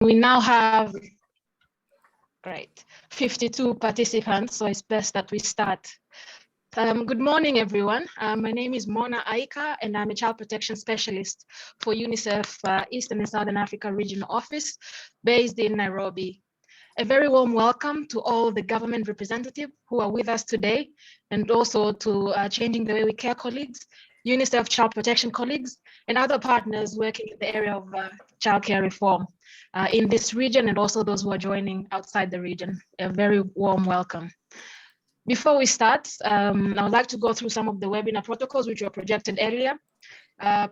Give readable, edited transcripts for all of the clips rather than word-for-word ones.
We now have, great, 52 participants, so it's best that we start. Good morning, everyone. My name is Mona Aika, and I'm a child protection specialist for UNICEF Eastern and Southern Africa Regional Office based in Nairobi. A very warm welcome to all the government representatives who are with us today, and also to Changing the Way We Care colleagues, UNICEF child protection colleagues, and other partners working in the area of childcare reform in this region, and also those who are joining outside the region. A very warm welcome. Before we start, I would like to go through some of the webinar protocols which were projected earlier.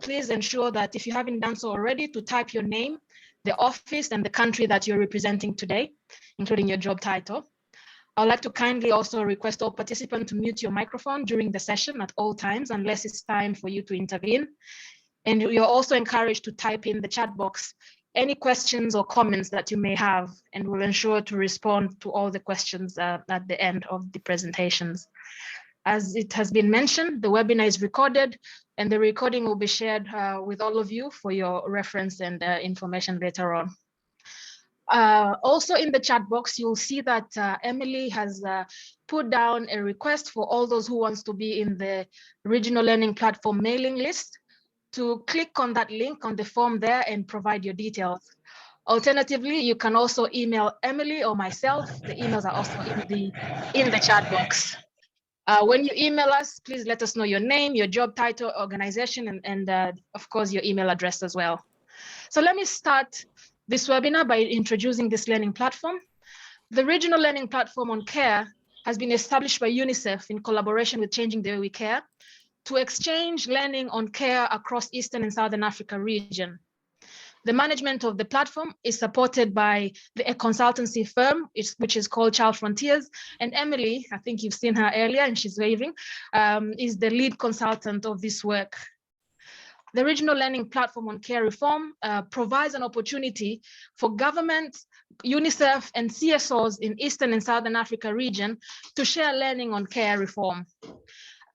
Please ensure that if you haven't done so already, to type your name, the office, and the country that you're representing today, including your job title. I'd like to kindly also request all participants to mute your microphone during the session at all times, unless it's time for you to intervene. And you're also encouraged to type in the chat box any questions or comments that you may have, and we'll ensure to respond to all the questions at the end of the presentations. As it has been mentioned, the webinar is recorded, and the recording will be shared with all of you for your reference and information later on. Also in the chat box, you'll see that Emily has put down a request for all those who wants to be in the Regional Learning Platform mailing list to click on that link on the form there and provide your details. Alternatively, you can also email Emily or myself. The emails are also in the chat box. When you email us, please let us know your name, your job title, organization, and of course, your email address as well. So let me start this webinar by introducing this learning platform. The Regional Learning Platform on Care has been established by UNICEF in collaboration with Changing the Way We Care to exchange learning on care across Eastern and Southern Africa region. The management of the platform is supported by a consultancy firm, which is called Child Frontiers. And Emily, I think you've seen her earlier and she's waving, is the lead consultant of this work. The Regional Learning Platform on Care Reform provides an opportunity for governments, UNICEF, and CSOs in Eastern and Southern Africa region to share learning on care reform.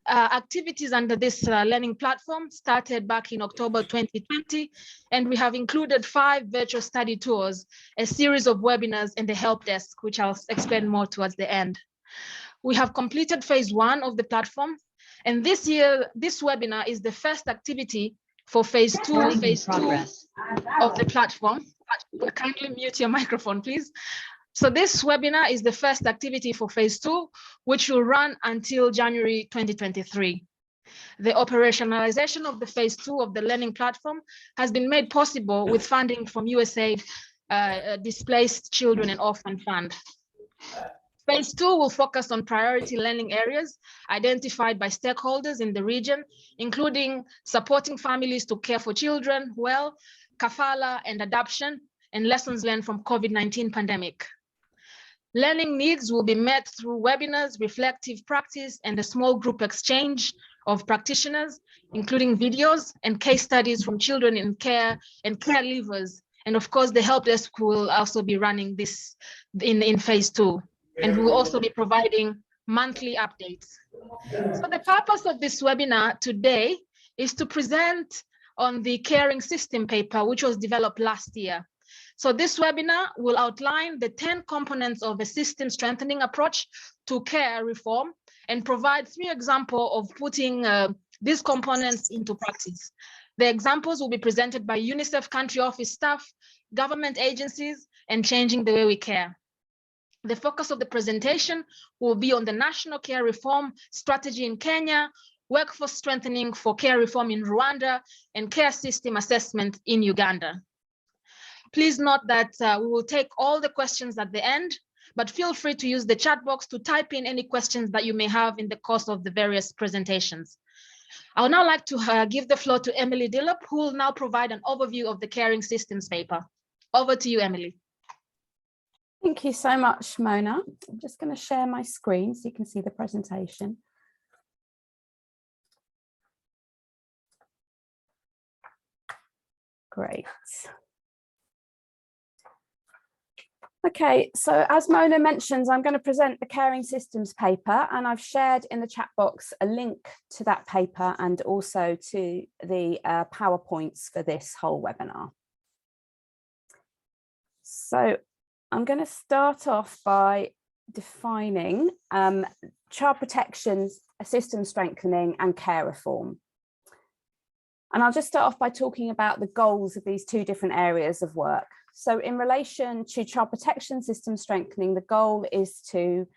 Activities under this learning platform started back in October 2020, and we have included 5 virtual study tours, a series of webinars, and a help desk, which I'll explain more towards the end. We have completed phase 1 of the platform, and this year, this webinar is the first activity for phase 2 of the platform. Kindly mute your microphone, please. So this webinar is the first activity for phase 2, which will run until January 2023. The operationalization of the phase 2 of the learning platform has been made possible with funding from USAID Displaced Children and Orphan Fund. Phase 2 will focus on priority learning areas identified by stakeholders in the region, including supporting families to care for children well, kafala and adoption, and lessons learned from COVID-19 pandemic. Learning needs will be met through webinars, reflective practice, and a small group exchange of practitioners, including videos and case studies from children in care and caregivers. And of course, the help desk will also be running this in phase 2. And we will also be providing monthly updates. So the purpose of this webinar today is to present on the caring system paper, which was developed last year. So this webinar will outline the 10 components of a system strengthening approach to care reform and provide 3 examples of putting these components into practice. The examples will be presented by UNICEF country office staff, government agencies, and Changing the Way We Care. The focus of the presentation will be on the national care reform strategy in Kenya, workforce strengthening for care reform in Rwanda, and care system assessment in Uganda. Please note that we will take all the questions at the end, but feel free to use the chat box to type in any questions that you may have in the course of the various presentations. I would now like to give the floor to Emily Dillop, who will now provide an overview of the caring systems paper. Over to you, Emily. Thank you so much, Mona. I'm just going to share my screen so you can see the presentation. Great. Okay, so as Mona mentioned, I'm going to present the caring systems paper, and I've shared in the chat box a link to that paper and also to the PowerPoints for this whole webinar. So I'm going to start off by defining child protection, system strengthening and care reform. And I'll just start off by talking about the goals of these two different areas of work. So in relation to child protection system strengthening, the goal is to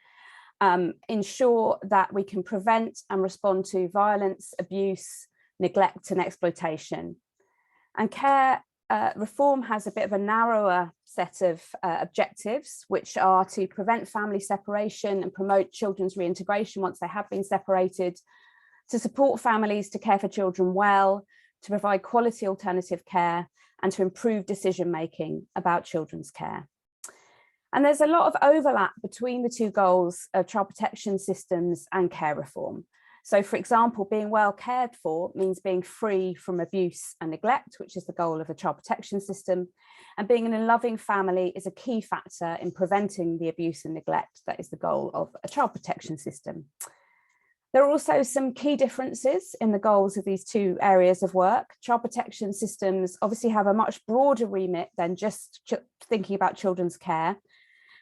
ensure that we can prevent and respond to violence, abuse, neglect and exploitation. And care reform has a bit of a narrower set of objectives, which are to prevent family separation and promote children's reintegration once they have been separated, to support families to care for children well, to provide quality alternative care, and to improve decision-making about children's care. And there's a lot of overlap between the two goals of child protection systems and care reform. So for example, being well cared for means being free from abuse and neglect, which is the goal of a child protection system. And being in a loving family is a key factor in preventing the abuse and neglect that is the goal of a child protection system. There are also some key differences in the goals of these two areas of work. Child protection systems obviously have a much broader remit than just thinking about children's care.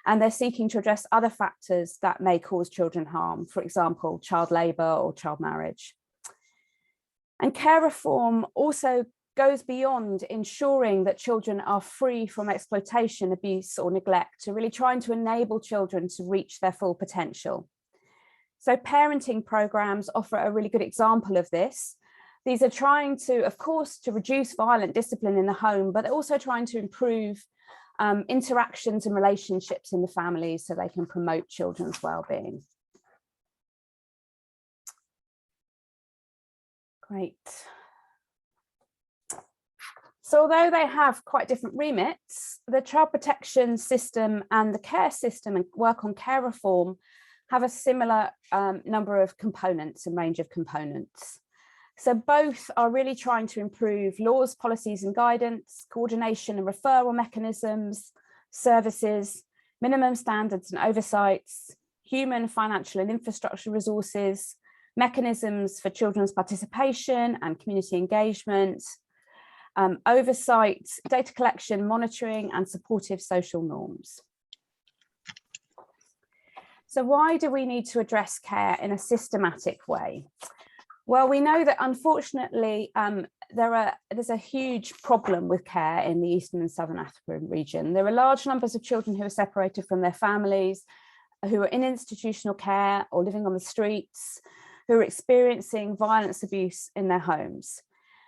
And they're seeking to address other factors that may cause children harm, for example, child labour or child marriage. And care reform also goes beyond ensuring that children are free from exploitation, abuse or neglect, to really trying to enable children to reach their full potential. So parenting programs offer a really good example of this. These are trying to, of course, to reduce violent discipline in the home, but also trying to improve interactions and relationships in the families so they can promote children's well-being. Great. So although they have quite different remits, the child protection system and the care system and work on care reform have a similar number of components and range of components. So both are really trying to improve laws, policies and guidance, coordination and referral mechanisms, services, minimum standards and oversights, human, financial and infrastructure resources, mechanisms for children's participation and community engagement, oversight, data collection, monitoring and supportive social norms. So why do we need to address care in a systematic way? Well, we know that unfortunately there's a huge problem with care in the Eastern and Southern African region. There are large numbers of children who are separated from their families, who are in institutional care or living on the streets, who are experiencing violence, abuse in their homes.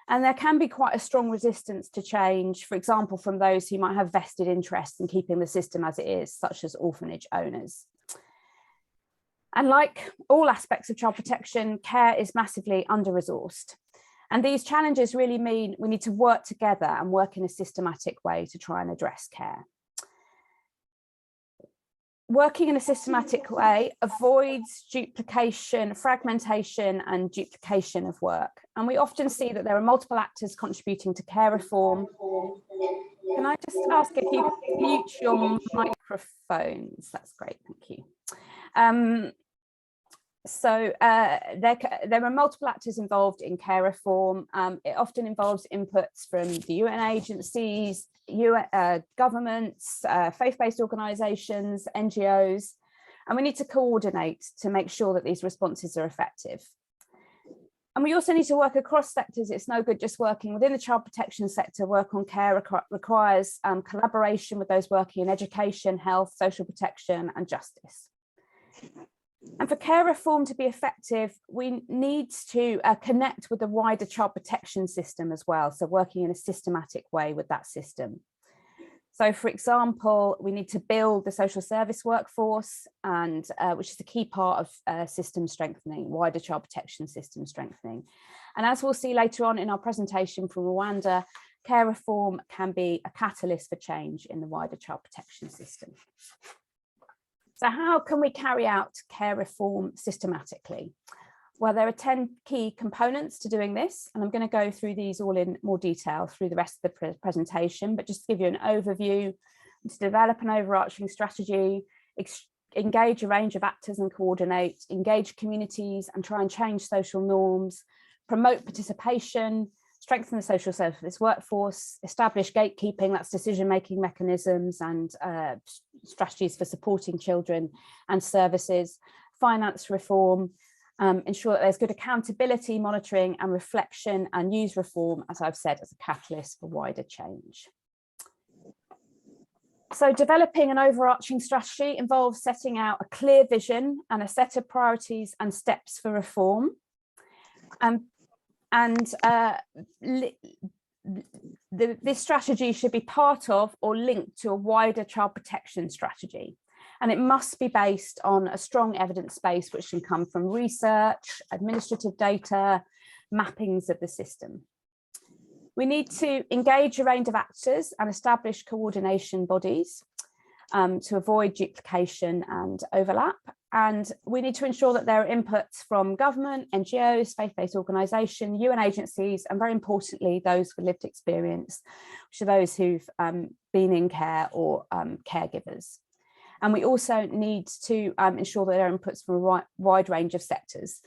And there can be quite a strong resistance to change, for example, from those who might have vested interests in keeping the system as it is, such as orphanage owners. And like all aspects of child protection, care is massively under-resourced. And these challenges really mean we need to work together and work in a systematic way to try and address care. Working in a systematic way avoids duplication, fragmentation and duplication of work. And we often see that there are multiple actors contributing to care reform. Can I just ask if you could mute your microphones? That's great, thank you. So there are multiple actors involved in care reform. It often involves inputs from the UN agencies, governments, faith-based organisations, NGOs, and we need to coordinate to make sure that these responses are effective. And we also need to work across sectors. It's no good just working within the child protection sector. Work on care requires collaboration with those working in education, health, social protection and justice. And for care reform to be effective, we need to connect with the wider child protection system as well. So working in a systematic way with that system. So for example, we need to build the social service workforce, and which is a key part of system strengthening, wider child protection system strengthening. And as we'll see later on in our presentation from Rwanda, care reform can be a catalyst for change in the wider child protection system. So how can we carry out care reform systematically? Well, there are 10 key components to doing this, and I'm going to go through these all in more detail through the rest of the presentation, but just to give you an overview, to develop an overarching strategy, engage a range of actors and coordinate, engage communities and try and change social norms, promote participation, strengthen the social service workforce, establish gatekeeping, that's decision-making mechanisms and strategies for supporting children and services, finance reform, ensure that there's good accountability, monitoring and reflection, and use reform, as I've said, as a catalyst for wider change. So developing an overarching strategy involves setting out a clear vision and a set of priorities and steps for reform. This strategy should be part of or linked to a wider child protection strategy. And it must be based on a strong evidence base, which can come from research, administrative data, mappings of the system. We need to engage a range of actors and establish coordination bodies to avoid duplication and overlap. And we need to ensure that there are inputs from government, NGOs, faith-based organisations, UN agencies, and very importantly, those with lived experience, which are those who've been in care or caregivers. And we also need to ensure that there are inputs from a wide range of sectors.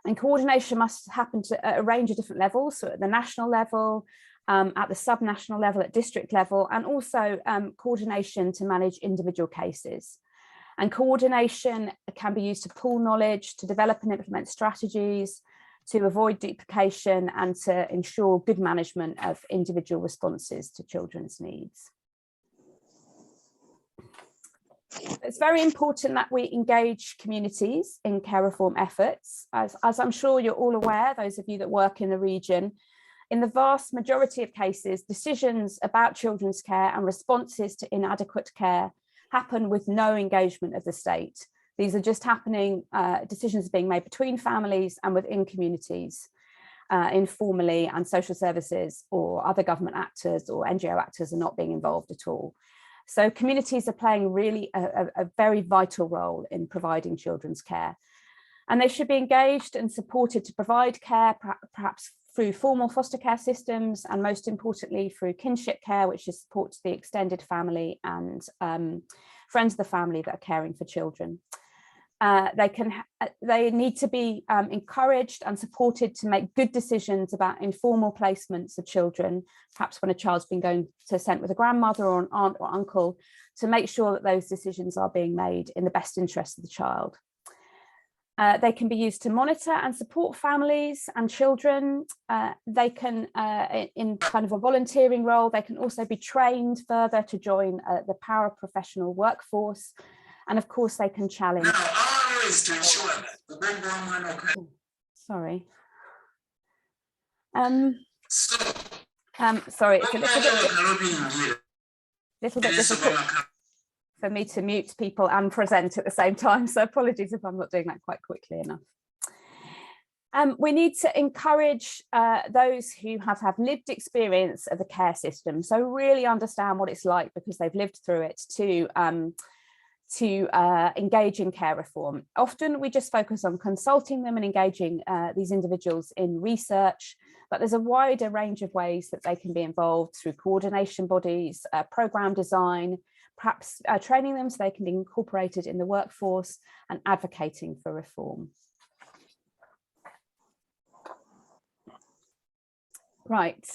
And coordination must happen at a range of different levels, so at the national level, at the subnational level, at district level, and also coordination to manage individual cases. And coordination can be used to pool knowledge, to develop and implement strategies, to avoid duplication, and to ensure good management of individual responses to children's needs. It's very important that we engage communities in care reform efforts. As I'm sure you're all aware, those of you that work in the region, in the vast majority of cases, decisions about children's care and responses to inadequate care happen with no engagement of the state. These are just happening, decisions being made between families and within communities, informally, and social services or other government actors or NGO actors are not being involved at all. So communities are playing really a very vital role in providing children's care. And they should be engaged and supported to provide care, perhaps through formal foster care systems, and most importantly through kinship care, which is support to the extended family and friends of the family that are caring for children. They need to be encouraged and supported to make good decisions about informal placements of children, perhaps when a child's been going to sent with a grandmother or an aunt or uncle, to make sure that those decisions are being made in the best interest of the child. They can be used to monitor and support families and children. They can, in kind of a volunteering role, they can also be trained further to join the paraprofessional workforce. And of course, they can challenge. Sorry. Sorry, it's a little bit difficult for me to mute people and present at the same time. So apologies if I'm not doing that quite quickly enough. We need to encourage those who have lived experience of the care system, so really understand what it's like because they've lived through it, to engage in care reform. Often we just focus on consulting them and engaging these individuals in research, but there's a wider range of ways that they can be involved through coordination bodies, programme design, perhaps training them so they can be incorporated in the workforce, and advocating for reform. Right,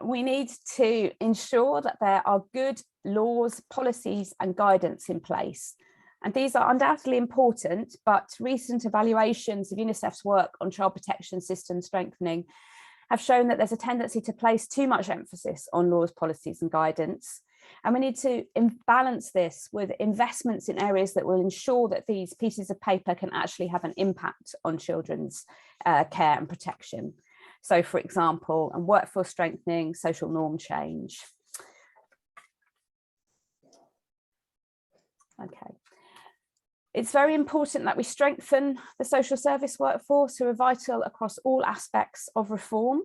we need to ensure that there are good laws, policies and guidance in place. And these are undoubtedly important, but recent evaluations of UNICEF's work on child protection system strengthening have shown that there's a tendency to place too much emphasis on laws, policies and guidance. And we need to balance this with investments in areas that will ensure that these pieces of paper can actually have an impact on children's care and protection. So, for example, workforce strengthening, social norm change. Okay. It's very important that we strengthen the social service workforce, who are vital across all aspects of reform.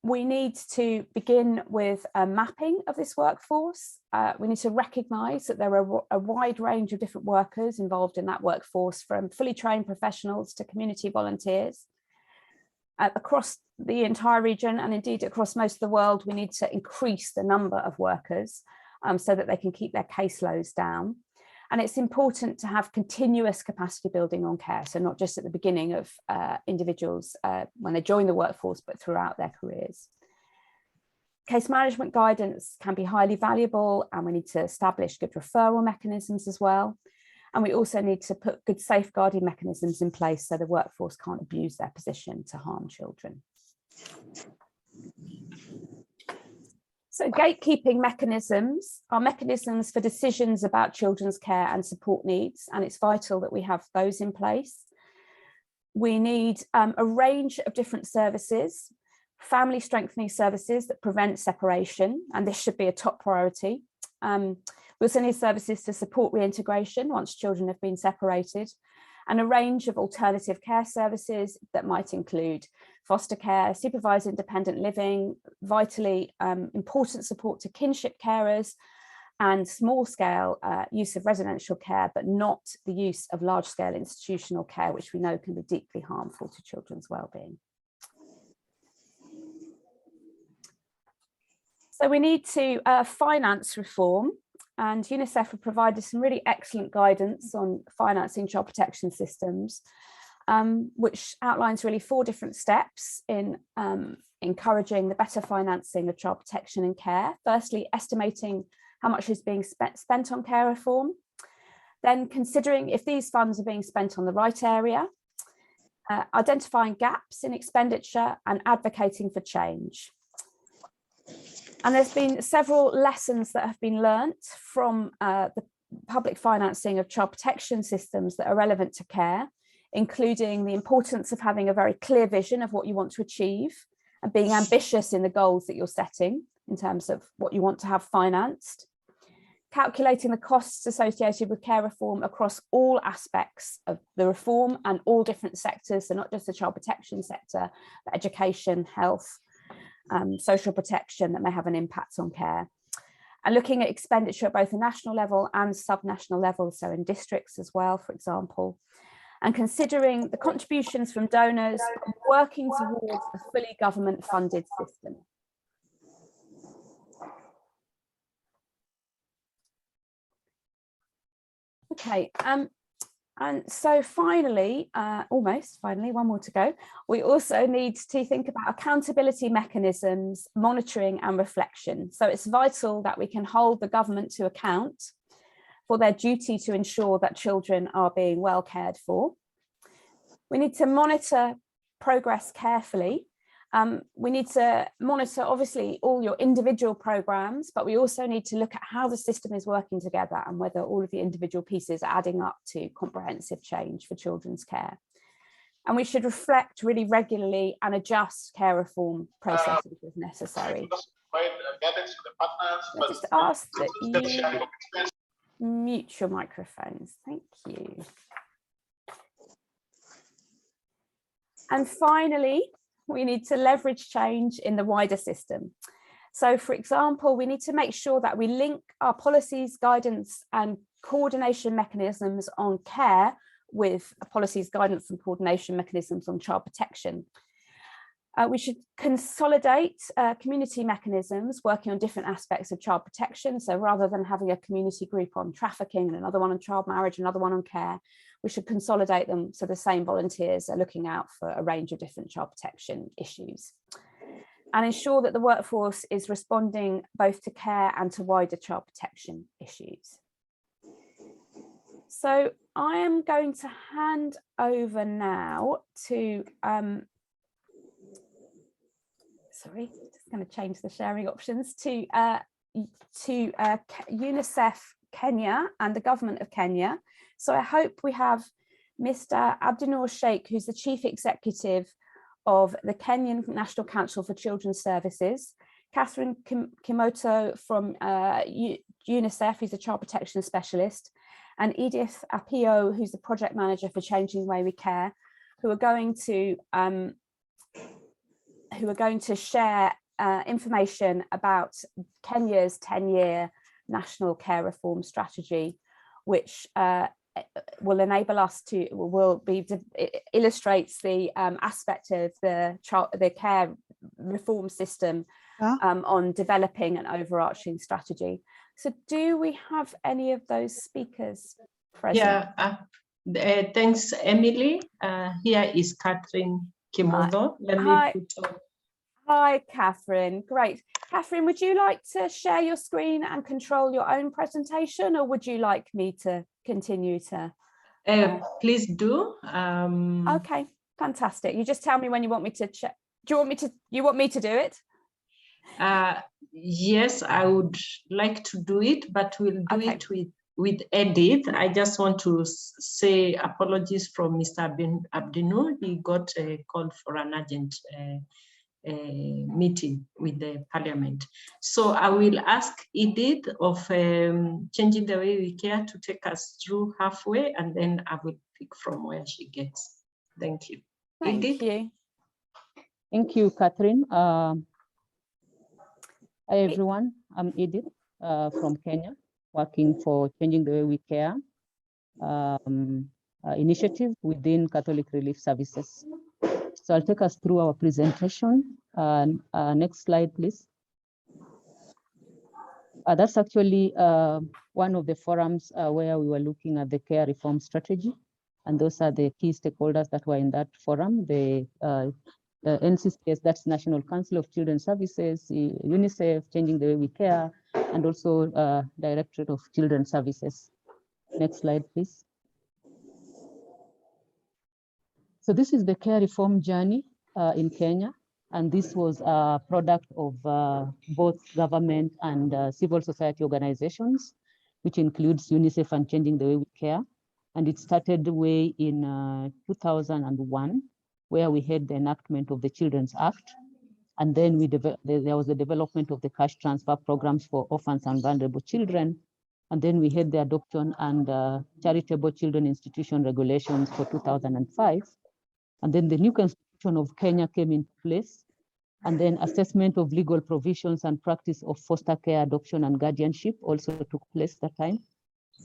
We need to begin with a mapping of this workforce. We need to recognise that there are a wide range of different workers involved in that workforce, from fully trained professionals to community volunteers. Across the entire region, and indeed across most of the world, we need to increase the number of workers so that they can keep their caseloads down. And it's important to have continuous capacity building on care, so not just at the beginning of individuals when they join the workforce, but throughout their careers. Case management guidance can be highly valuable, and we need to establish good referral mechanisms as well. And we also need to put good safeguarding mechanisms in place so the workforce can't abuse their position to harm children. So gatekeeping mechanisms are mechanisms for decisions about children's care and support needs, and it's vital that we have those in place. We need a range of different services, family strengthening services that prevent separation, and this should be a top priority. We also need services to support reintegration once children have been separated, and a range of alternative care services that might include foster care, supervised independent living, vitally important support to kinship carers, and small-scale use of residential care, but not the use of large-scale institutional care, which we know can be deeply harmful to children's well-being. So we need to finance reform, and UNICEF have provided some really excellent guidance on financing child protection systems, which outlines really 4 different steps in encouraging the better financing of child protection and care. Firstly, estimating how much is being spent on care reform, then considering if these funds are being spent on the right area, identifying gaps in expenditure and advocating for change. And there's been several lessons that have been learnt from the public financing of child protection systems that are relevant to care, including the importance of having a very clear vision of what you want to achieve and being ambitious in the goals that you're setting in terms of what you want to have financed, calculating the costs associated with care reform across all aspects of the reform and all different sectors, so not just the child protection sector, but education, health, social protection that may have an impact on care, and looking at expenditure at both a national level and subnational level, so in districts as well, for example, and considering the contributions from donors and working towards a fully government funded system. Okay, and so finally, almost finally, one more to go, we also need to think about accountability mechanisms, monitoring and reflection. So it's vital that we can hold the government to account for their duty to ensure that children are being well cared for. We need to monitor progress carefully. We need to monitor, obviously, all your individual programs, but we also need to look at how the system is working together and whether all of the individual pieces are adding up to comprehensive change for children's care. And we should reflect really regularly and adjust care reform processes as necessary. I just ask that you mute your microphones. Thank you. And finally, we need to leverage change in the wider system. So, for example, we need to make sure that we link our policies, guidance and coordination mechanisms on care with policies, guidance and coordination mechanisms on child protection. We should consolidate community mechanisms working on different aspects of child protection. So rather than having a community group on trafficking and another one on child marriage, another one on care, we should consolidate them so the same volunteers are looking out for a range of different child protection issues. And ensure that the workforce is responding both to care and to wider child protection issues. So I am going to hand over now to, sorry, just going to change the sharing options to UNICEF Kenya and the government of Kenya. So I hope we have Mr. Abdinur Sheikh, who's the Chief Executive of the Kenyan National Council for Children's Services, Catherine Kimoto from UNICEF, who's a child protection specialist, and Edith Apio, who's the project manager for Changing the Way We Care, who are going to share information about Kenya's 10-year national care reform strategy, which will enable us to illustrates the aspect of the care reform system on developing an overarching strategy. So do we have any of those speakers present? Yeah, thanks, Emily. Here is Catherine Kimundo. Let me put on. Hi, Catherine. Great. Catherine, would you like to share your screen and control your own presentation, or would you like me to continue to? Please do. Okay, fantastic. You just tell me when you want me to check. Do you want me to do it? Yes, I would like to do it, but we'll do it with Edith. I just want to say apologies from Mr. Abdinu. He got a call for an urgent meeting with the Parliament. So I will ask Edith of Changing the Way We Care to take us through halfway, and then I will pick from where she gets. Thank you. Thank Edith? you. Thank you, Catherine. Hi, everyone. I'm Edith from Kenya, working for Changing the Way We Care initiative within Catholic Relief Services. So I'll take us through our presentation. Next slide, please. That's actually one of the forums where we were looking at the care reform strategy. And those are the key stakeholders that were in that forum. The NCCS, that's National Council of Children's Services, UNICEF, Changing the Way We Care, and also Directorate of Children's Services. Next slide, please. So this is the care reform journey in Kenya, and this was a product of both government and civil society organizations, which includes UNICEF and Changing the Way We Care. And it started way in 2001, where we had the enactment of the Children's Act. And then there was the development of the cash transfer programs for orphans and vulnerable children. And then we had the adoption and charitable children institution regulations for 2005. And then the new constitution of Kenya came into place. And then assessment of legal provisions and practice of foster care, adoption, and guardianship also took place that time.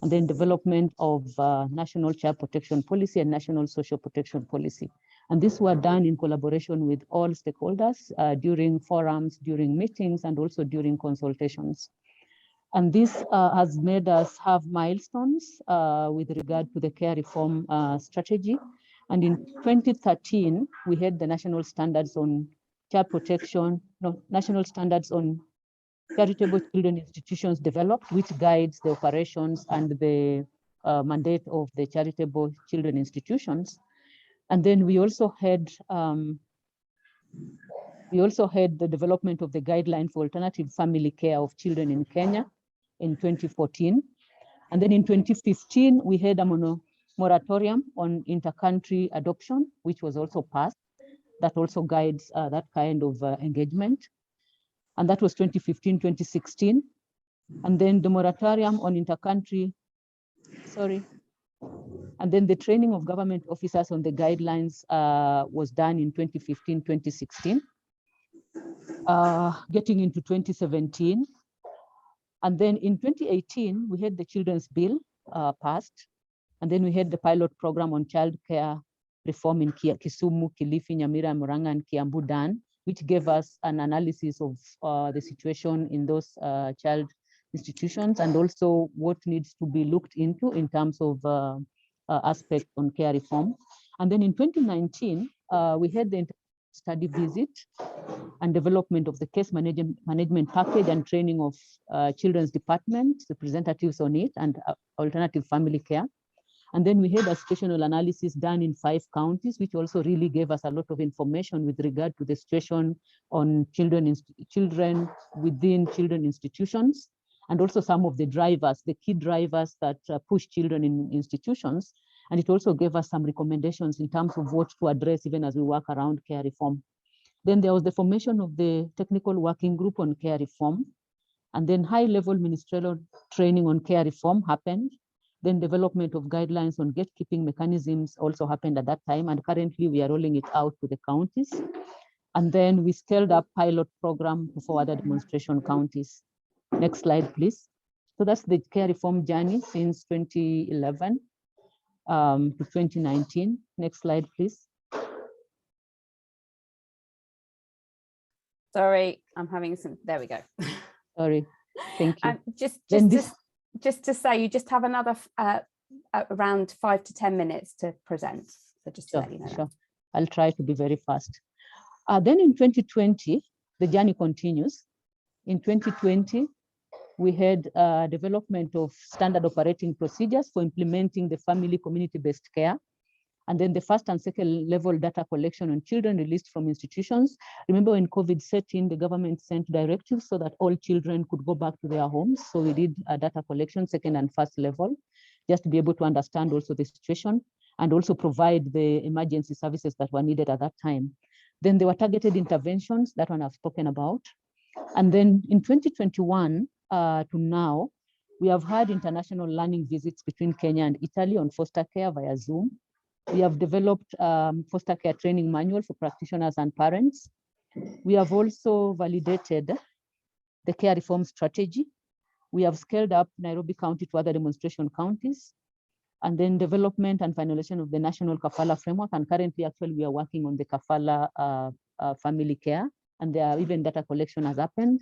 And then development of national child protection policy and national social protection policy. And these were done in collaboration with all stakeholders during forums, during meetings, and also during consultations. And this has made us have milestones with regard to the care reform strategy. And in 2013, we had the national standards on child protection, national standards on charitable children institutions developed, which guides the operations and the mandate of the charitable children institutions. And then we also had the development of the guideline for alternative family care of children in Kenya in 2014. And then in 2015, we had a moratorium on inter-country adoption, which was also passed. That also guides that kind of engagement. And that was 2015, 2016. And then the moratorium on inter-country, and then the training of government officers on the guidelines was done in 2015, 2016, getting into 2017. And then in 2018, we had the Children's Bill passed. And then we had the pilot program on child care reform in Kisumu, Kilifi, Nyamira, Murang'a, and Kiambu done, which gave us an analysis of the situation in those child institutions and also what needs to be looked into in terms of aspects on care reform. And then in 2019, we had the study visit and development of the case management package and training of children's department, representatives on it, and alternative family care. And then we had a situational analysis done in 5 counties, which also really gave us a lot of information with regard to the situation on children within children institutions, and also some of the drivers, the key drivers that push children in institutions. And it also gave us some recommendations in terms of what to address even as we work around care reform. Then there was the formation of the technical working group on care reform. And then high-level ministerial training on care reform happened. Then development of guidelines on gatekeeping mechanisms also happened at that time. And currently we are rolling it out to the counties. And then we scaled up pilot program for other demonstration counties. Next slide, please. So that's the care reform journey since 2011 to 2019. Next slide, please. Sorry, I'm having some, there we go. Sorry. Thank you. And Then this, just to say, you just have another around 5 to 10 minutes to present. So just to let you know. sure. I'll try to be very fast. Then in 2020, the journey continues. In 2020, we had development of standard operating procedures for implementing the family community-based care. And then the first and second level data collection on children released from institutions. Remember when COVID set in, the government sent directives so that all children could go back to their homes. So we did a data collection, second and first level, just to be able to understand also the situation and also provide the emergency services that were needed at that time. Then there were targeted interventions, that one I've spoken about. And then in 2021 to now, we have had international learning visits between Kenya and Italy on foster care via Zoom. We have developed foster care training manual for practitioners and parents. We have also validated the care reform strategy. We have scaled up Nairobi County to other demonstration counties, and then development and finalization of the national Kafala framework. And currently, actually, we are working on the Kafala family care, and there are even data collection has happened.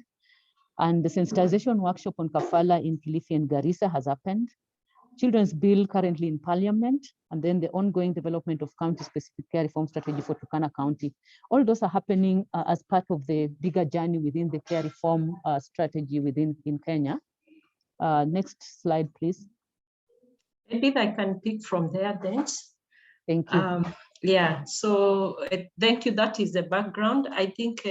And the sensitization workshop on Kafala in Kilifi and Garissa has happened. Children's bill currently in parliament, and then the ongoing development of county-specific care reform strategy for Turkana County. All those are happening as part of the bigger journey within the care reform strategy in Kenya. Next slide, please. Maybe I can pick from there then. Thank you. Yeah, so thank you. That is the background. I think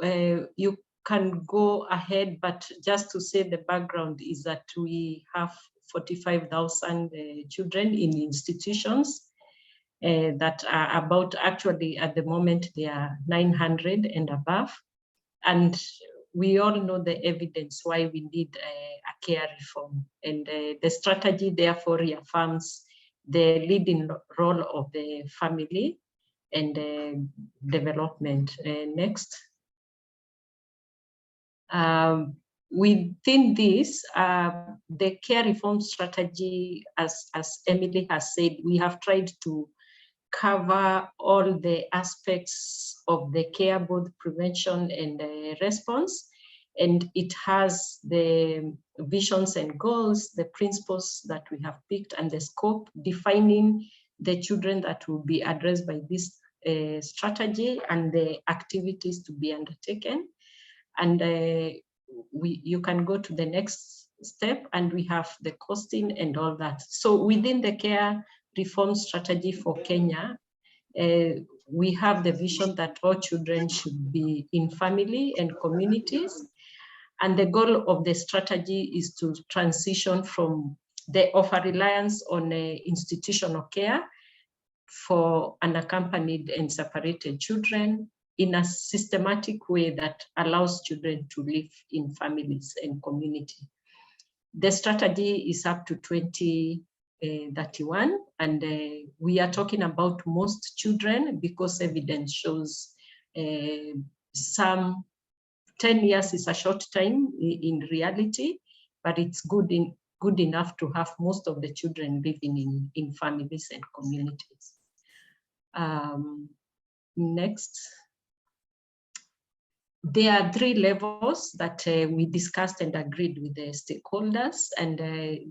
you can go ahead, but just to say the background is that we have 45,000 children in institutions that are about, actually at the moment, they are 900 and above. And we all know the evidence why we need a care reform. And the strategy therefore reaffirms the leading role of the family and development. Next. Within this, the care reform strategy, as Emily has said, we have tried to cover all the aspects of the care, both prevention and response. And it has the visions and goals, the principles that we have picked, and the scope defining the children that will be addressed by this strategy and the activities to be undertaken. And you can go to the next step, and we have the costing and all that. So within the care reform strategy for Kenya, we have the vision that all children should be in family and communities. And the goal of the strategy is to transition from the over-reliance on institutional care for unaccompanied and separated children in a systematic way that allows children to live in families and community. The strategy is up to 2031, and we are talking about most children because evidence shows some 10 years is a short time in reality, but it's good enough to have most of the children living in families and communities. Next. There are 3 levels that we discussed and agreed with the stakeholders, and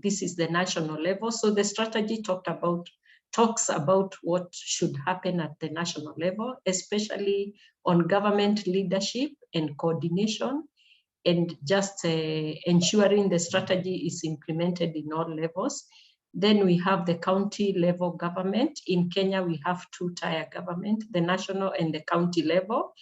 this is the national level. So the strategy talks about what should happen at the national level, especially on government leadership and coordination, and just ensuring the strategy is implemented in all levels. Then we have the county level government. In Kenya, we have 2-tier government, the national and the county level.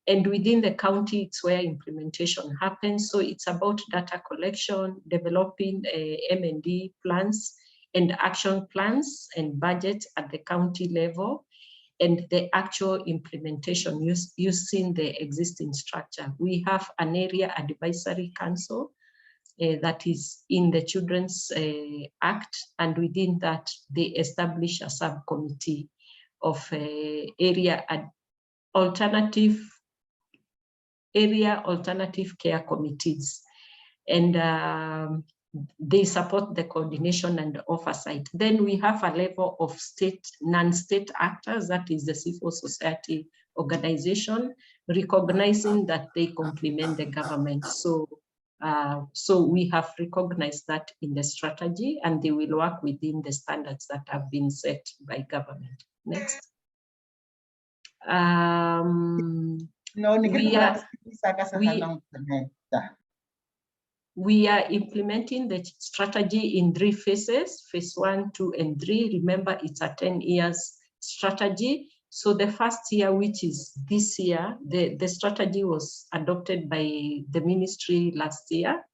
And within the county, it's where implementation happens. So it's about data collection, developing M&D plans and action plans and budgets at the county level, and the actual implementation using the existing structure. We have an area advisory council that is in the Children's Act, and within that, they establish a subcommittee of area alternative care committees, and they support the coordination and oversight. Then we have a level of non-state actors, that is the civil society organization, recognizing that they complement the government. So So we have recognized that in the strategy, and they will work within the standards that have been set by government. Next. We are implementing the strategy in 3 phases, phase 1, 2, and 3. Remember, it's a 10 years strategy. So the first year, which is this year, the strategy was adopted by the ministry last year.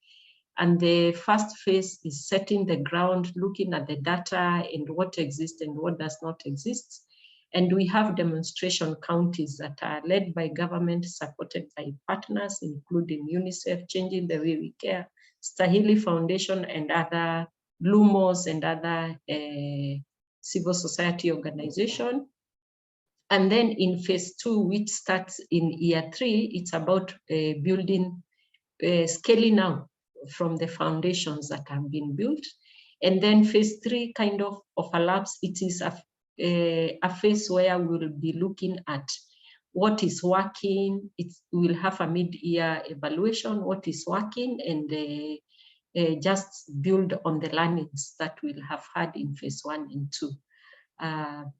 And the first phase is setting the ground, looking at the data and what exists and what does not exist. And we have demonstration counties that are led by government, supported by partners, including UNICEF, Changing the Way We Care, Stahili Foundation, and other LUMOS and other civil society organizations. And then in phase 2, which starts in year 3, it's about building, scaling out from the foundations that have been built. And then phase 3 kind of overlaps. It is a phase where we'll be looking at what is working. We'll have a mid-year evaluation, what is working, and just build on the learnings that we'll have had in phase 1 and 2.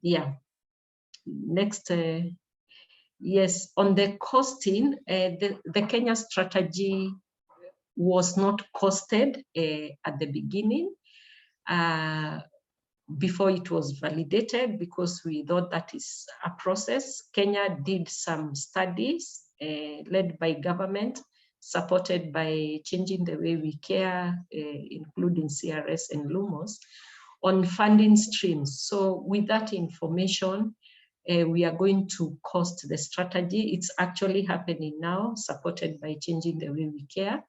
Yeah. Next. Yes, on the costing, the Kenya strategy was not costed at the beginning before it was validated, because we thought that is a process. Kenya did some studies led by government, supported by Changing the Way We Care, including CRS and LUMOS, on funding streams. So with that information, we are going to cost the strategy. It's actually happening now, supported by Changing the Way We Care.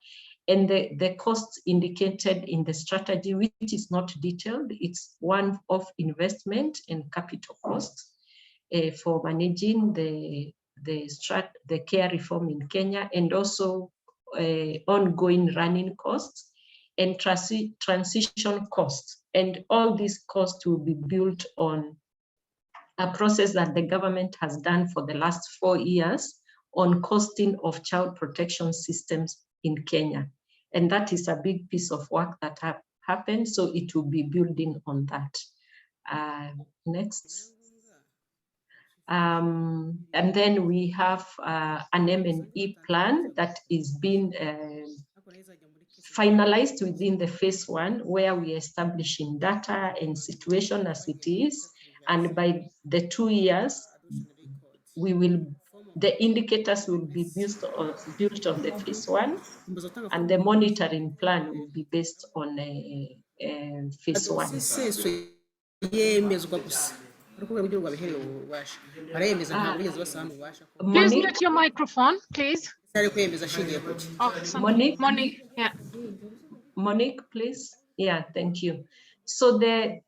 And the costs indicated in the strategy, which is not detailed, it's one-off investment and capital costs for managing the care reform in Kenya, and also ongoing running costs and transition costs. And all these costs will be built on a process that the government has done for the last 4 years on costing of child protection systems in Kenya. And that is a big piece of work that happened, so it will be building on that. Next. And then we have an M&E plan that is being finalized within the phase 1, where we are establishing data and situation as it is. And by the 2 years, the indicators will be built on the phase 1, and the monitoring plan will be based on phase 1. Please mute your microphone, please. Monique, yeah. Monique, please. Yeah, thank you. So the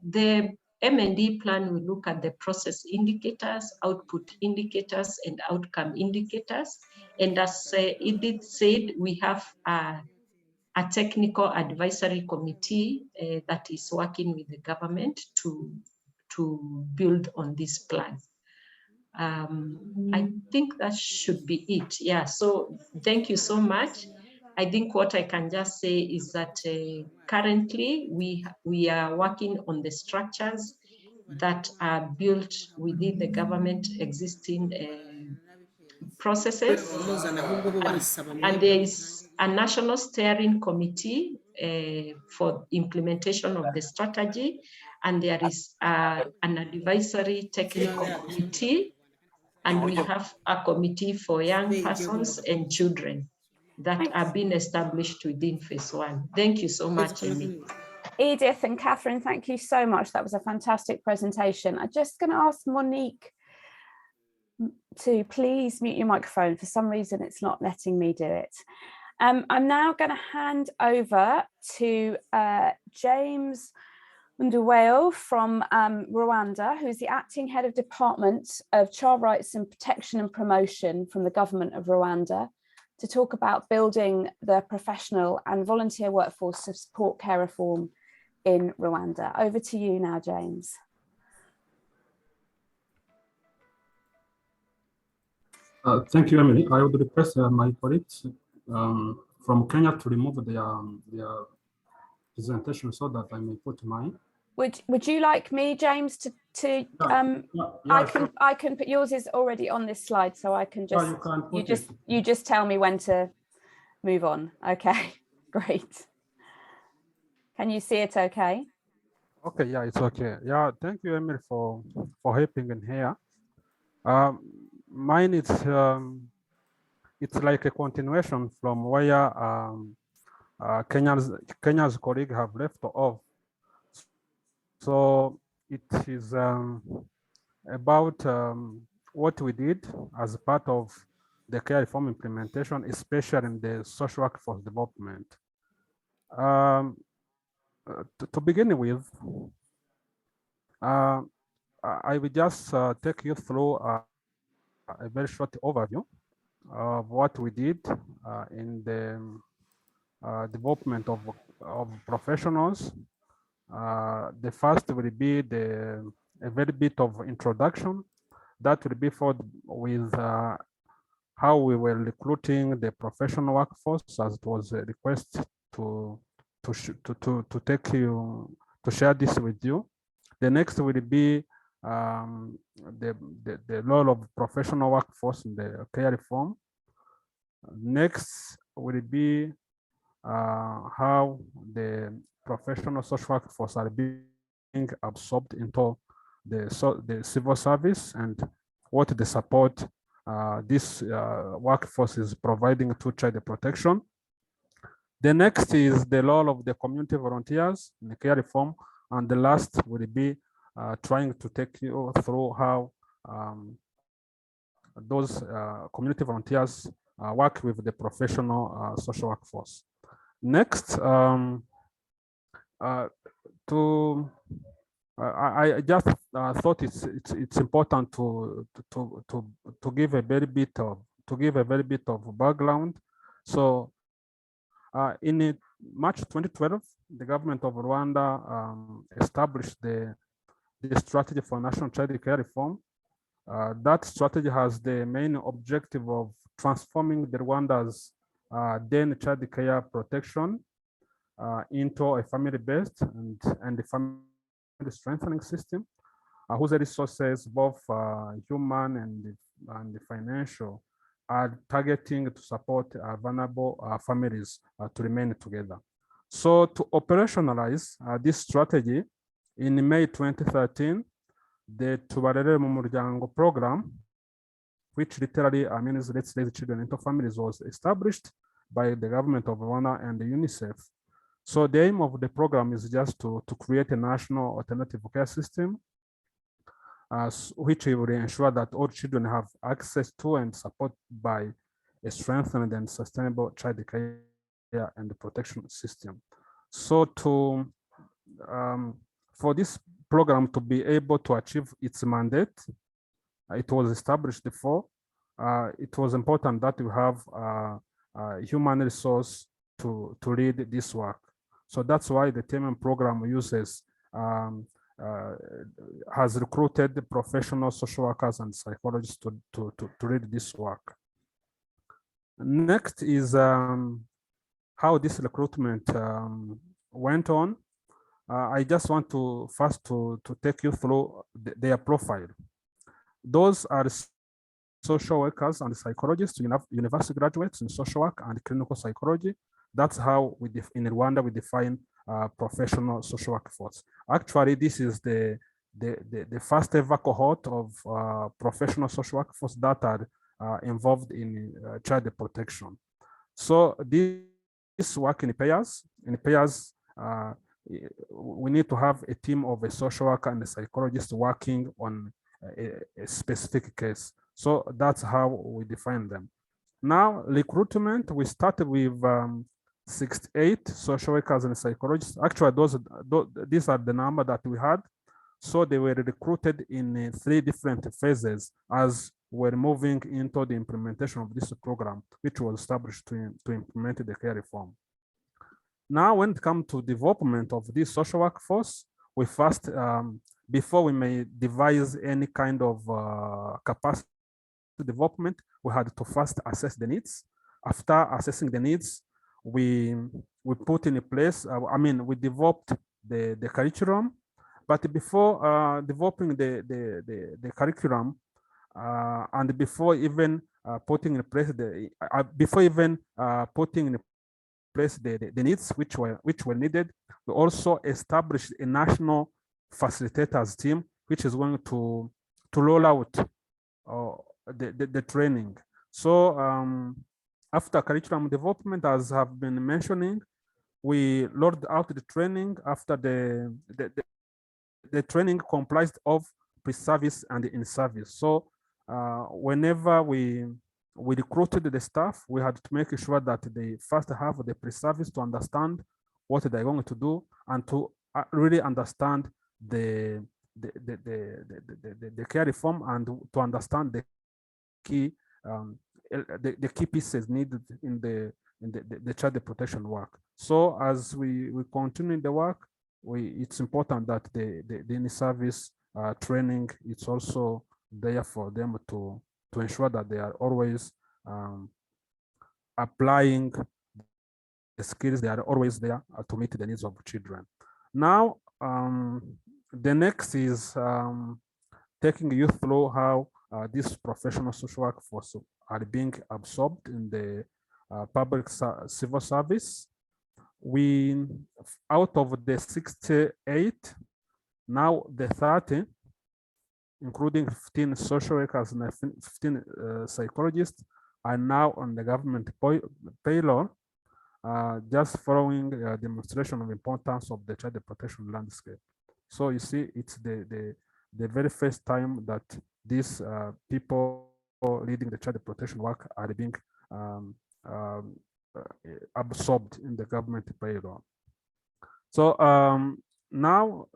M&E plan will look at the process indicators, output indicators, and outcome indicators. And as Edith said, we have a technical advisory committee that is working with the government to build on this plan. I think that should be it. Yeah, so thank you so much. I think what I can just say is that currently we are working on the structures that are built within the government existing processes. And there is a national steering committee for implementation of the strategy. And there is an advisory technical committee. And we have a committee for young persons and children that are being established within phase 1. Thank you so much, Amy. Edith and Catherine, thank you so much. That was a fantastic presentation. I'm just going to ask Monique to please mute your microphone. For some reason, it's not letting me do it. I'm now going to hand over to James Nduweo from Rwanda, who's the acting head of Department of Child Rights and Protection and Promotion from the government of Rwanda, to talk about building the professional and volunteer workforce to support care reform in Rwanda. Over to you now, James. Thank you, Emily. I would request my colleagues from Kenya to remove their presentation so that I may put mine. Would you like me, James, to I can put yours is already on this slide, so I can just you just tell me when to move on. Okay, great. Can you see it okay? Okay, yeah, it's okay. Yeah, thank you, Emily, for helping in here. Mine is it's like a continuation from where Kenya's colleague have left off. So it is about what we did as part of the care reform implementation, especially in the social workforce development. To begin with, I will just take you through a very short overview of what we did in the development of professionals. The first will be a very bit of introduction. That will be with how we were recruiting the professional workforce, as it was a request to share this with you. The next will be the role of professional workforce in the care reform. Next will be how the professional social workforce are being absorbed into the civil service and what the support this workforce is providing to child protection. The next is the role of the community volunteers in the care reform, and the last will be trying to take you through how those community volunteers work with the professional social workforce. Next, I just thought it's important to give a very bit of background. So in March 2012, the government of Rwanda established the strategy for national child care reform. That strategy has the main objective of transforming the Rwanda's then child care protection into a family-based and the family strengthening system, whose resources, both human and financial, are targeting to support vulnerable families to remain together. So to operationalize this strategy, in May 2013, the Tubarere mu Muryango program, which literally means Let's Raise Children into Families, was established by the government of Rwanda and the UNICEF. So the aim of the program is just to create a national alternative care system, which will ensure that all children have access to and support by a strengthened and sustainable child care and protection system. So for this program to be able to achieve its mandate, it was established before. It was important that we have human resource to lead this work. So that's why the TMM program uses has recruited the professional social workers and psychologists to lead this work. Next is how this recruitment went on. I just want to first to take you through their profile. Those are social workers and psychologists, university graduates in social work and clinical psychology. That's how in Rwanda we define professional social workforce. Actually, this is the first ever cohort of professional social workforce that are involved in child protection. So this work in pairs. We need to have a team of a social worker and a psychologist working on a specific case. So that's how we define them. Now, recruitment, we started with 68 social workers and psychologists. Actually, these are the number that we had. So they were recruited in 3 different phases as we're moving into the implementation of this program, which was established to implement the care reform. Now, when it comes to development of this social workforce, we first, before we may devise any kind of capacity development, we had to first assess the needs. After assessing the needs, we put in place, we developed the curriculum, but before developing the curriculum, and before even putting in place the needs which were needed, we also established a national facilitators team, which is going to roll out the training. So after curriculum development, as have been mentioning, we rolled out the training after the training comprised of pre-service and in-service. So whenever we recruited the staff, we had to make sure that they first have the pre-service to understand what they're going to do and to really understand the care reform and to understand the key the key pieces needed in the child protection work. So as we continue the work, it's important that the in-service training is also there for them to ensure that they are always applying the skills. They are always there to meet the needs of children. Now, the next is taking you through how these professional social workforce are being absorbed in the public civil service. We, out of the 68, now the 30, including 15 social workers and 15 psychologists, are now on the government payroll, just following a demonstration of importance of the child protection landscape. So you see, it's the very first time that these people leading the child protection work are being absorbed in the government payroll. So now,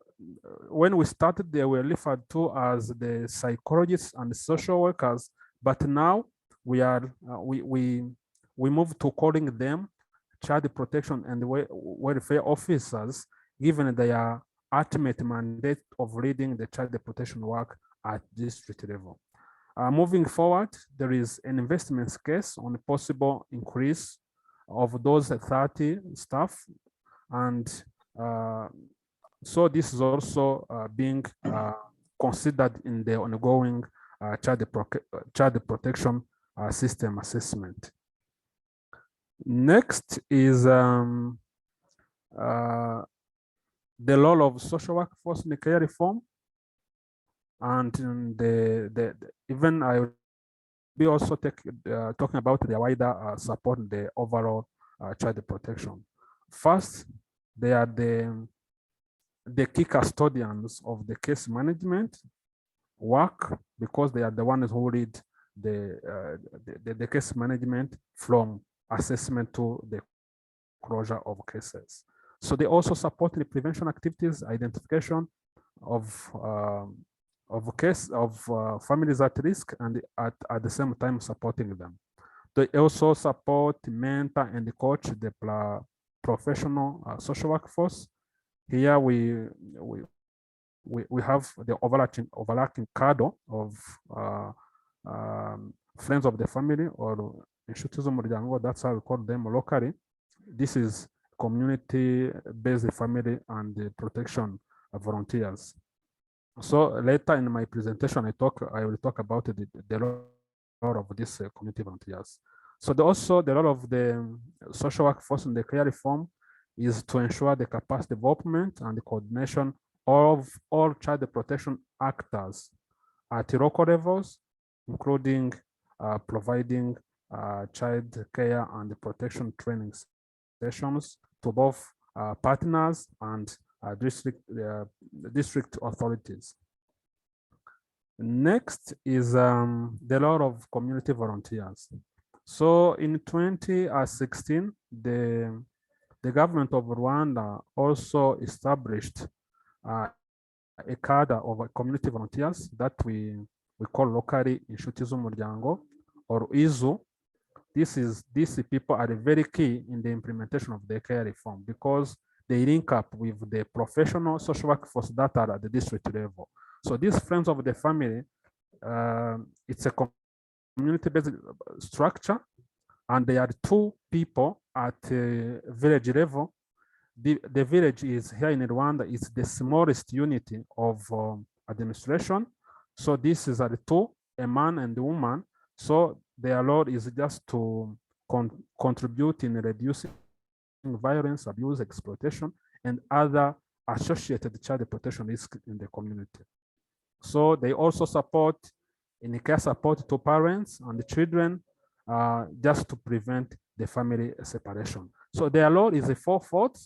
when we started, they were referred to as the psychologists and the social workers, but now we are we moved to calling them child protection and welfare officers, given their ultimate mandate of leading the child protection work at district level. Moving forward, there is an investment case on a possible increase of those 30 staff, and so this is also being considered in the ongoing child protection system assessment. Next is the role of social workforce in the care reform, and even I will be also talking about the wider support in the overall child protection. First, they are the key custodians of the case management work, because they are the ones who lead the case management from assessment to the closure of cases. So they also support the prevention activities, identification of families at risk, and at the same time supporting them. They also support, mentor, and coach the professional social workforce. Here we have the overarching cadre of friends of the family, or that's how we call them locally. This is community-based family and protection volunteers. So later in my presentation, I will talk about the role of these community volunteers. So also the role of the social workforce in the care reform is to ensure the capacity development and the coordination of all child protection actors at local levels, including providing child care and protection training sessions to both partners and district authorities. Next is the role of community volunteers. So in 2016, the government of Rwanda also established a cadre of community volunteers that we call locally Inshuti z'Umuryango, or IZU. These people are very key in the implementation of the care reform, because they link up with the professional social workforce that are at the district level. So these friends of the family, it's a community-based structure and there are 2 people at village level. The village is here in Rwanda is the smallest unit of administration. So this is the 2, a man and a woman. So their role is just to contribute in reducing violence, abuse, exploitation, and other associated child protection risks in the community. So they also support in care support to parents and the children, just to prevent the family separation. So their role is a 4-fold.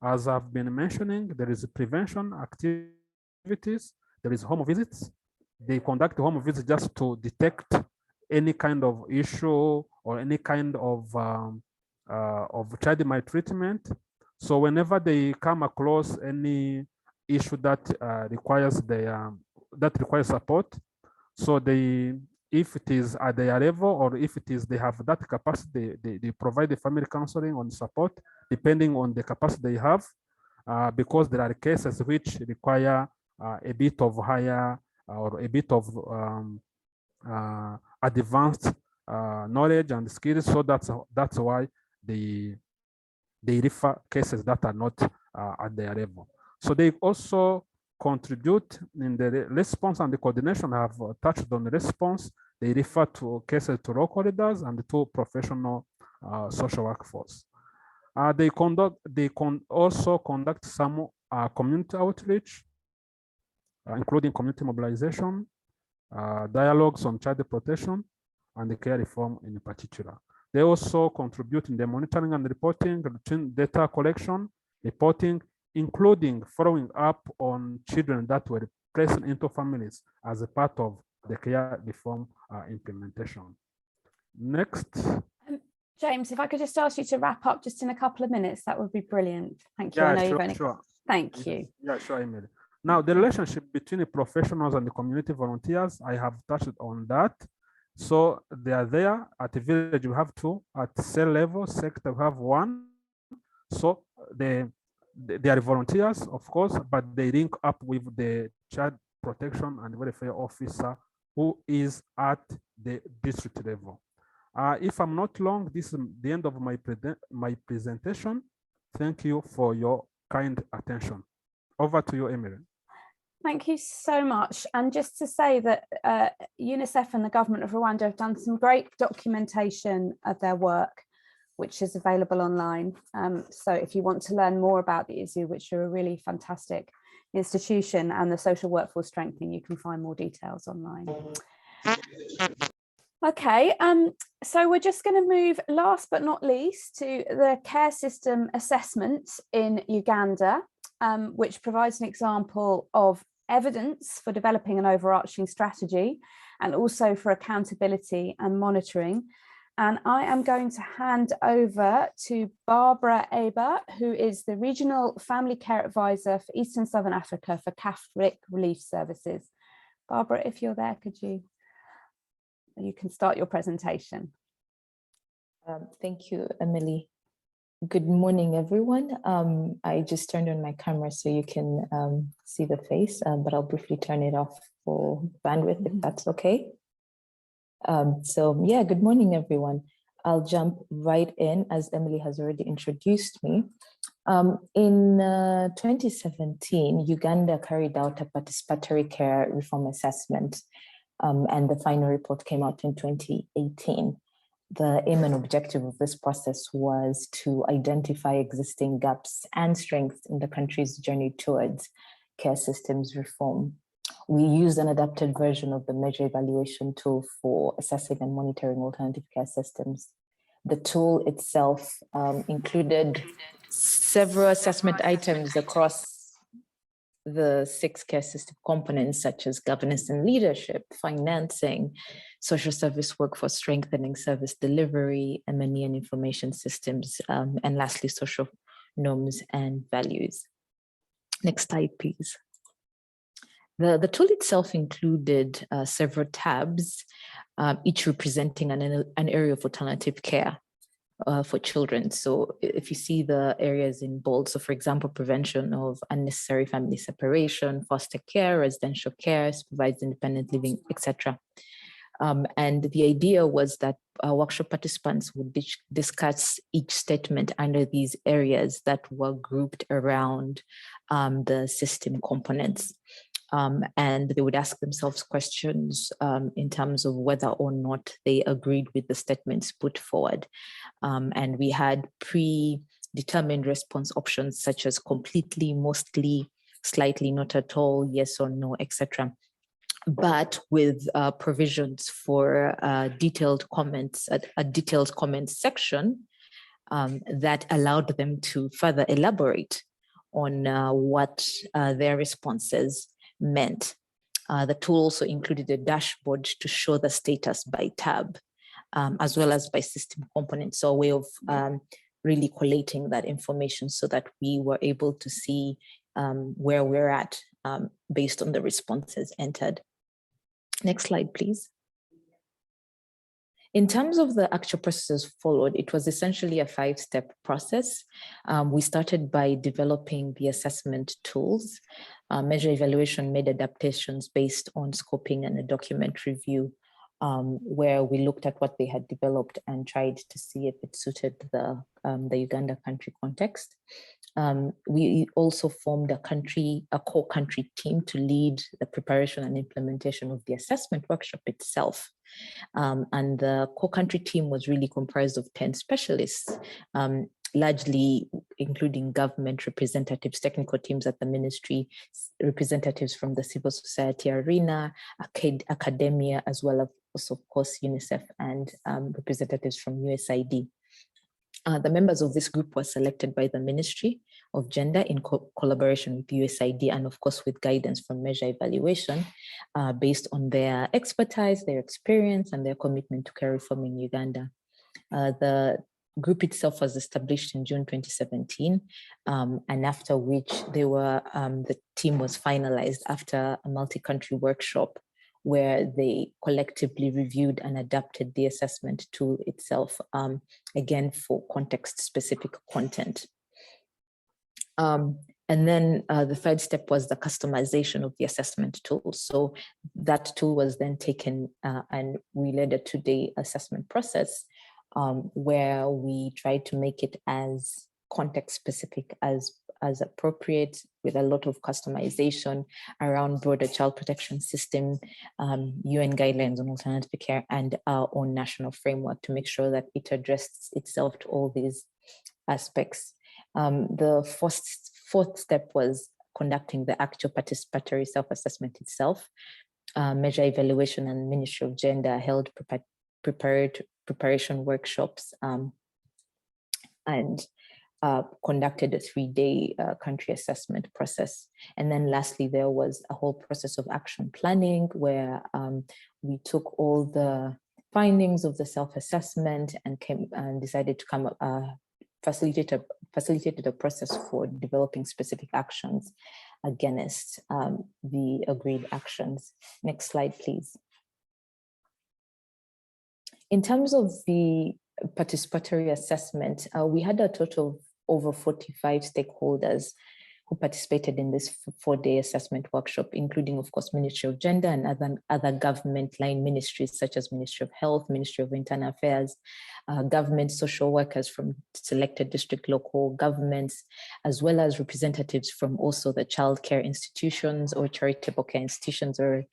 As I've been mentioning, there is prevention activities, there is home visits. They conduct home visits just to detect any kind of issue or any kind of child maltreatment. So whenever they come across any issue that requires support, so if it is at their level or if it is they have that capacity, they provide the family counseling on support depending on the capacity they have, because there are cases which require a bit of higher or a bit of advanced knowledge and skills. So that's why they refer cases that are not at their level. So they also contribute in the response and the coordination. I have touched on the response. They refer to cases to local leaders and to professional social workforce. They also conduct some community outreach, including community mobilization, dialogues on child protection, and the care reform in particular. They also contribute in the monitoring and reporting, routine data collection, reporting, including following up on children that were placed into families as a part of the care reform implementation. Next. James, if I could just ask you to wrap up just in a couple of minutes, that would be brilliant. Thank you. Yeah, I know sure, you've sure. Thank you. Yeah, sure, Emily. Now, the relationship between the professionals and the community volunteers, I have touched on that. So they are there at the village, you have 2, at cell level, sector, you have 1. So they are volunteers, of course, but they link up with the child protection and welfare officer who is at the district level. If I'm not long, this is the end of my presentation. Thank you for your kind attention. Over to you, Emily. Thank you so much. And just to say that UNICEF and the government of Rwanda have done some great documentation of their work, which is available online. So if you want to learn more about the IZU, which are a really fantastic institution, and the social workforce strengthening, you can find more details online. Okay, so we're just going to move, last but not least, to the care system assessment in Uganda, which provides an example of evidence for developing an overarching strategy and also for accountability and monitoring. And I am going to hand over to Barbara Aber, who is the Regional Family Care Advisor for Eastern Southern Africa for Catholic Relief Services. Barbara, if you're there, you can start your presentation. Thank you, Emily. Good morning, everyone. I just turned on my camera so you can see the face, but I'll briefly turn it off for bandwidth, if that's okay. So yeah, good morning, everyone. I'll jump right in as Emily has already introduced me. In 2017, Uganda carried out a participatory care reform assessment, and the final report came out in 2018. The aim and objective of this process was to identify existing gaps and strengths in the country's journey towards care systems reform. We used an adapted version of the measure evaluation tool for assessing and monitoring alternative care systems. The tool itself included several assessment items across the 6 care system components, such as governance and leadership, financing, social service workforce strengthening, service delivery, M&E and information systems, and lastly, social norms and values. Next slide, please. The tool itself included several tabs, each representing an area of alternative care for children. So if you see the areas in bold, so for example, prevention of unnecessary family separation, foster care, residential care, supervised independent living, etc. And the idea was that workshop participants would discuss each statement under these areas that were grouped around the system components. And they would ask themselves questions in terms of whether or not they agreed with the statements put forward. And we had predetermined response options such as completely, mostly, slightly, not at all, yes or no, etc. But with provisions for detailed comments, a detailed comments section that allowed them to further elaborate on what their responses meant. The tool also included a dashboard to show the status by tab, as well as by system component. So a way of really collating that information so that we were able to see where we're at based on the responses entered. Next slide, please. In terms of the actual processes followed, it was essentially a 5-step process. We started by developing the assessment tools. Measure evaluation made adaptations based on scoping and a document review, where we looked at what they had developed and tried to see if it suited the Uganda country context. We also formed a core country team to lead the preparation and implementation of the assessment workshop itself. And the core country team was really comprised of 10 specialists, largely including government representatives, technical teams at the ministry, representatives from the civil society arena, academia, as well as, of course, UNICEF and representatives from USAID. The members of this group were selected by the Ministry of Gender in collaboration with USAID and of course with guidance from Measure Evaluation based on their expertise, their experience and their commitment to care reform in Uganda. The group itself was established in June 2017 and after which the team was finalized after a multi-country workshop where they collectively reviewed and adapted the assessment tool itself, again, for context-specific content. And then the third step was the customization of the assessment tool. So that tool was then taken and we led a 2-day assessment process where we tried to make it as context-specific as appropriate, with a lot of customization around broader child protection system, UN guidelines on alternative care, and our own national framework to make sure that it addressed itself to all these aspects. The fourth step was conducting the actual participatory self-assessment itself. Measure Evaluation and Ministry of Gender held preparation workshops and conducted a 3-day country assessment process. And then lastly, there was a whole process of action planning where we took all the findings of the self-assessment and decided to come facilitated a process for developing specific actions against the agreed actions. Next slide, please. In terms of the participatory assessment, we had a total of over 45 stakeholders who participated in this 4-day assessment workshop, including, of course, Ministry of Gender and other government line ministries such as Ministry of Health, Ministry of Internal Affairs, government social workers from selected district local governments, as well as representatives from also the childcare institutions or charitable care institutions, or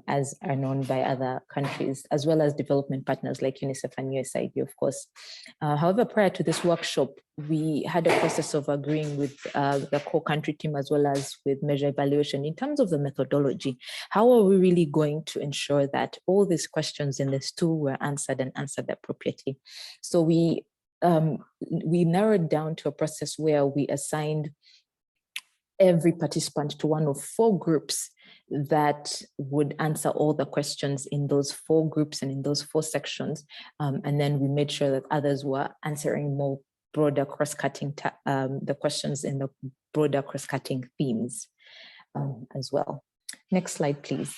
as are known by other countries, as well as development partners like UNICEF and USAID, of course. However, prior to this workshop, we had a process of agreeing with the core country team as well as with Measure Evaluation in terms of the methodology. How are we really going to ensure that all these questions in this tool were answered and answered appropriately? So we narrowed down to a process where we assigned every participant to one of 4 groups that would answer all the questions in those 4 groups and in those 4 sections. And then we made sure that others were answering more broader cross-cutting, the questions in the broader cross-cutting themes as well. Next slide, please.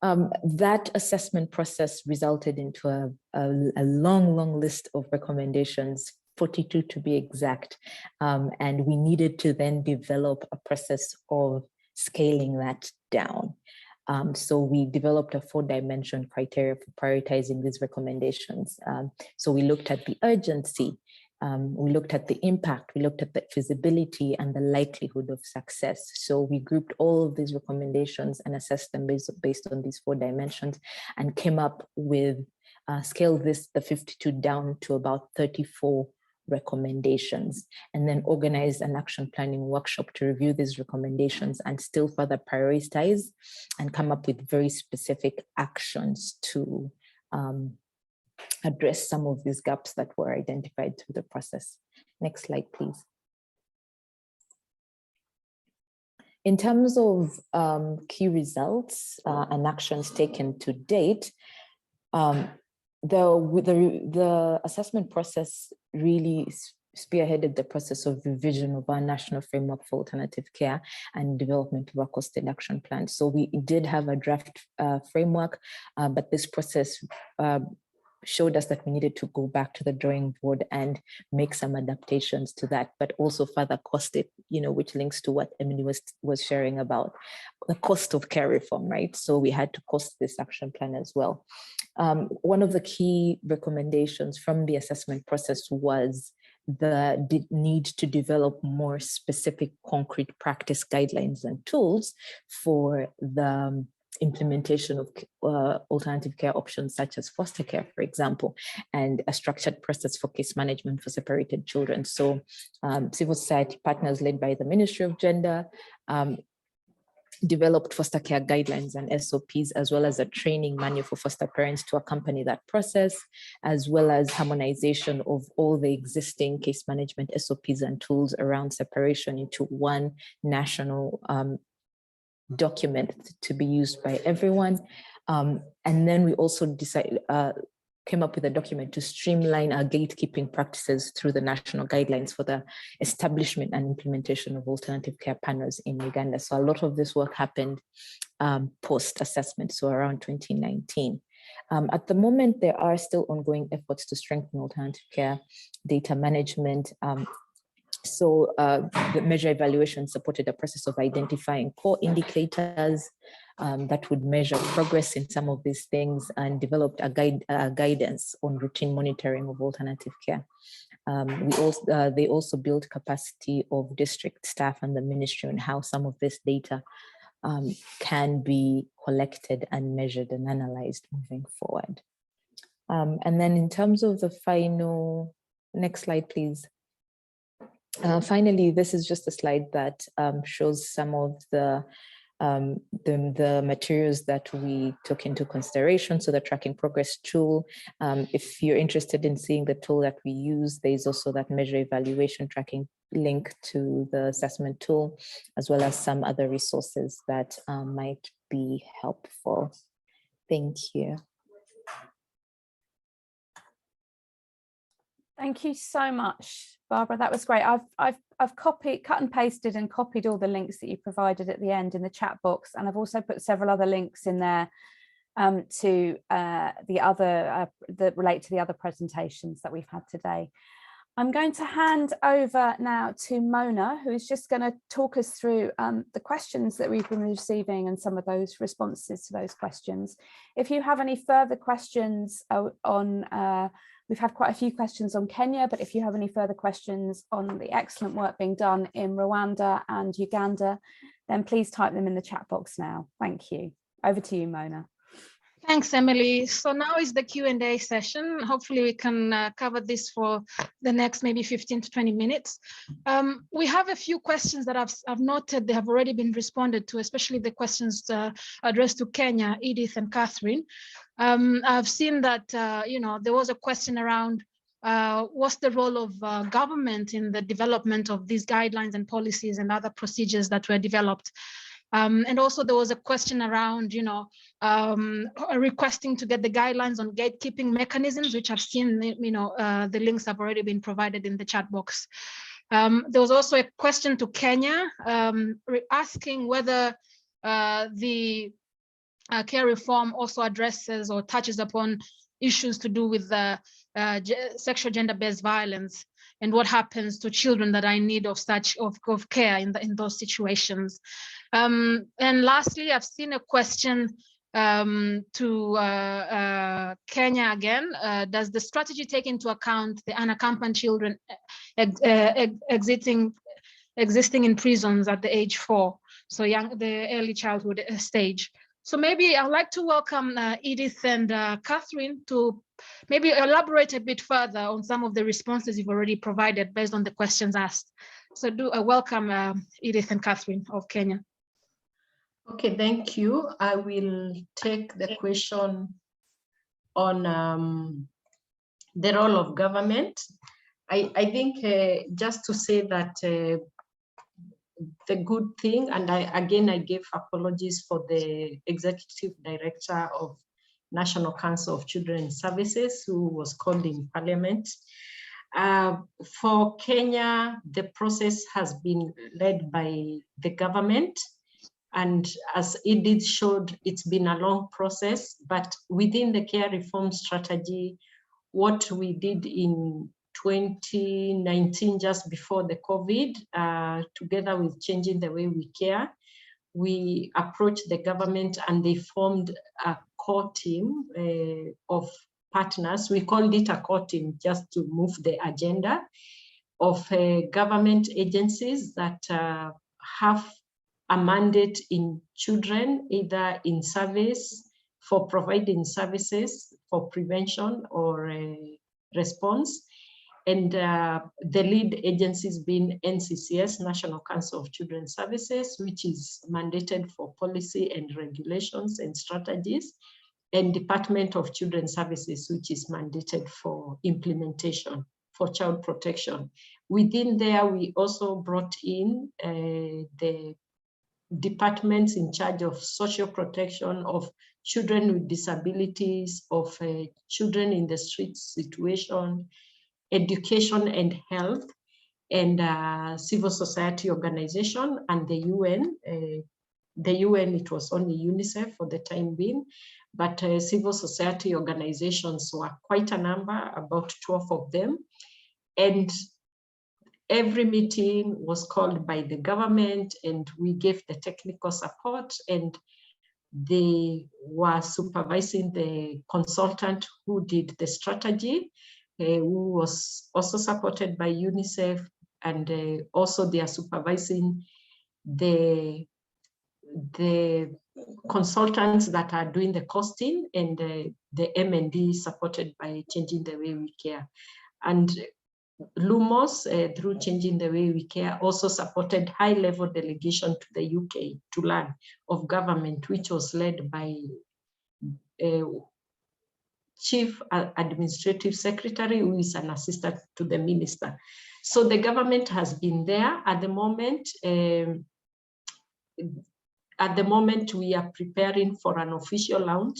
That assessment process resulted into a long list of recommendations, 42 to be exact. And we needed to then develop a process of scaling that down. So we developed a 4-dimension criteria for prioritizing these recommendations. So we looked at the urgency, we looked at the impact, we looked at the feasibility and the likelihood of success. So we grouped all of these recommendations and assessed them based on these 4 dimensions, and came up with, scaled the 52 down to about 34 recommendations, and then organize an action planning workshop to review these recommendations and still further prioritize and come up with very specific actions to address some of these gaps that were identified through the process. Next slide, please. In terms of key results and actions taken to date, the assessment process really spearheaded the process of revision of our national framework for alternative care and development of a costed action plan. So we did have a draft framework, but this process showed us that we needed to go back to the drawing board and make some adaptations to that, but also further cost it, which links to what Emily was sharing about the cost of care reform, right? So we had to cost this action plan as well. One of the key recommendations from the assessment process was the need to develop more specific concrete practice guidelines and tools for the implementation of alternative care options such as foster care, for example, and a structured process for case management for separated children. So civil society partners led by the Ministry of Gender developed foster care guidelines and SOPs, as well as a training manual for foster parents to accompany that process, as well as harmonization of all the existing case management SOPs and tools around separation into one national document to be used by everyone. And then we also came up with a document to streamline our gatekeeping practices through the national guidelines for the establishment and implementation of alternative care panels in Uganda. So a lot of this work happened post-assessment, so around 2019. At the moment, there are still ongoing efforts to strengthen alternative care data management. So the measure evaluation supported a process of identifying core indicators that would measure progress in some of these things, and developed a guidance on routine monitoring of alternative care. They also built capacity of district staff and the ministry on how some of this data can be collected and measured and analyzed moving forward. And then in terms of the final, next slide, please. Finally, this is just a slide that shows some of the materials that we took into consideration. So the tracking progress tool, if you're interested in seeing the tool that we use, there's also that measure evaluation tracking link to the assessment tool, as well as some other resources that might be helpful. Thank you. Thank you so much, Barbara. That was great. I've copied, cut and pasted and copied all the links that you provided at the end in the chat box, and I've also put several other links in there to the other that relate to the other presentations that we've had today. I'm going to hand over now to Mona, who is just going to talk us through the questions that we've been receiving and some of those responses to those questions. If you have any further questions on we've had quite a few questions on Kenya, but if you have any further questions on the excellent work being done in Rwanda and Uganda, then please type them in the chat box now. Thank you. Over to you, Mona. Thanks, Emily. So now is the Q&A session. Hopefully we can cover this for the next maybe 15 to 20 minutes. We have a few questions that I've noted they have already been responded to, especially the questions addressed to Kenya, Edith and Catherine. I've seen that, there was a question around what's the role of government in the development of these guidelines and policies and other procedures that were developed. And also there was a question around, requesting to get the guidelines on gatekeeping mechanisms, which I've seen, the links have already been provided in the chat box. There was also a question to Kenya asking whether the care reform also addresses or touches upon issues to do with sexual gender-based violence. and what happens to children that are in need of such of care in those situations. And lastly, I've seen a question to Kenya again. Does the strategy take into account the unaccompanied children existing in prisons at the age 4, so the early childhood stage? So maybe I'd like to welcome Edith and Catherine to maybe elaborate a bit further on some of the responses you've already provided based on the questions asked. So do welcome Edith and Catherine of Kenya. Okay, thank you. I will take the question on the role of government. I think just to say that the good thing, and I gave apologies for the executive director of National Council of Children's Services who was called in Parliament. For Kenya, the process has been led by the government. And as Edith showed, it's been a long process, but within the care reform strategy, what we did in 2019, just before the COVID, together with Changing the Way We Care, we approached the government and they formed a core team of partners. We called it a core team just to move the agenda of government agencies that have a mandate in children, either in service, for providing services for prevention or response. And the lead agencies being NCCS, National Council of Children's Services, which is mandated for policy and regulations and strategies, and Department of Children's Services, which is mandated for implementation for child protection. Within there, we also brought in the departments in charge of social protection of children with disabilities, of children in the street situation, education and health, and civil society organization, and the UN. The UN, it was only UNICEF for the time being, but civil society organizations were quite a number, about 12 of them. And every meeting was called by the government and we gave the technical support, and they were supervising the consultant who did the strategy, who was also supported by UNICEF, and also they are supervising the consultants that are doing the costing, and the M&D supported by Changing the Way We Care. And LUMOS, through Changing the Way We Care, also supported high-level delegation to the UK to learn of government, which was led by Chief Administrative Secretary, who is an assistant to the minister. So the government has been there at the moment. At the moment, we are preparing for an official launch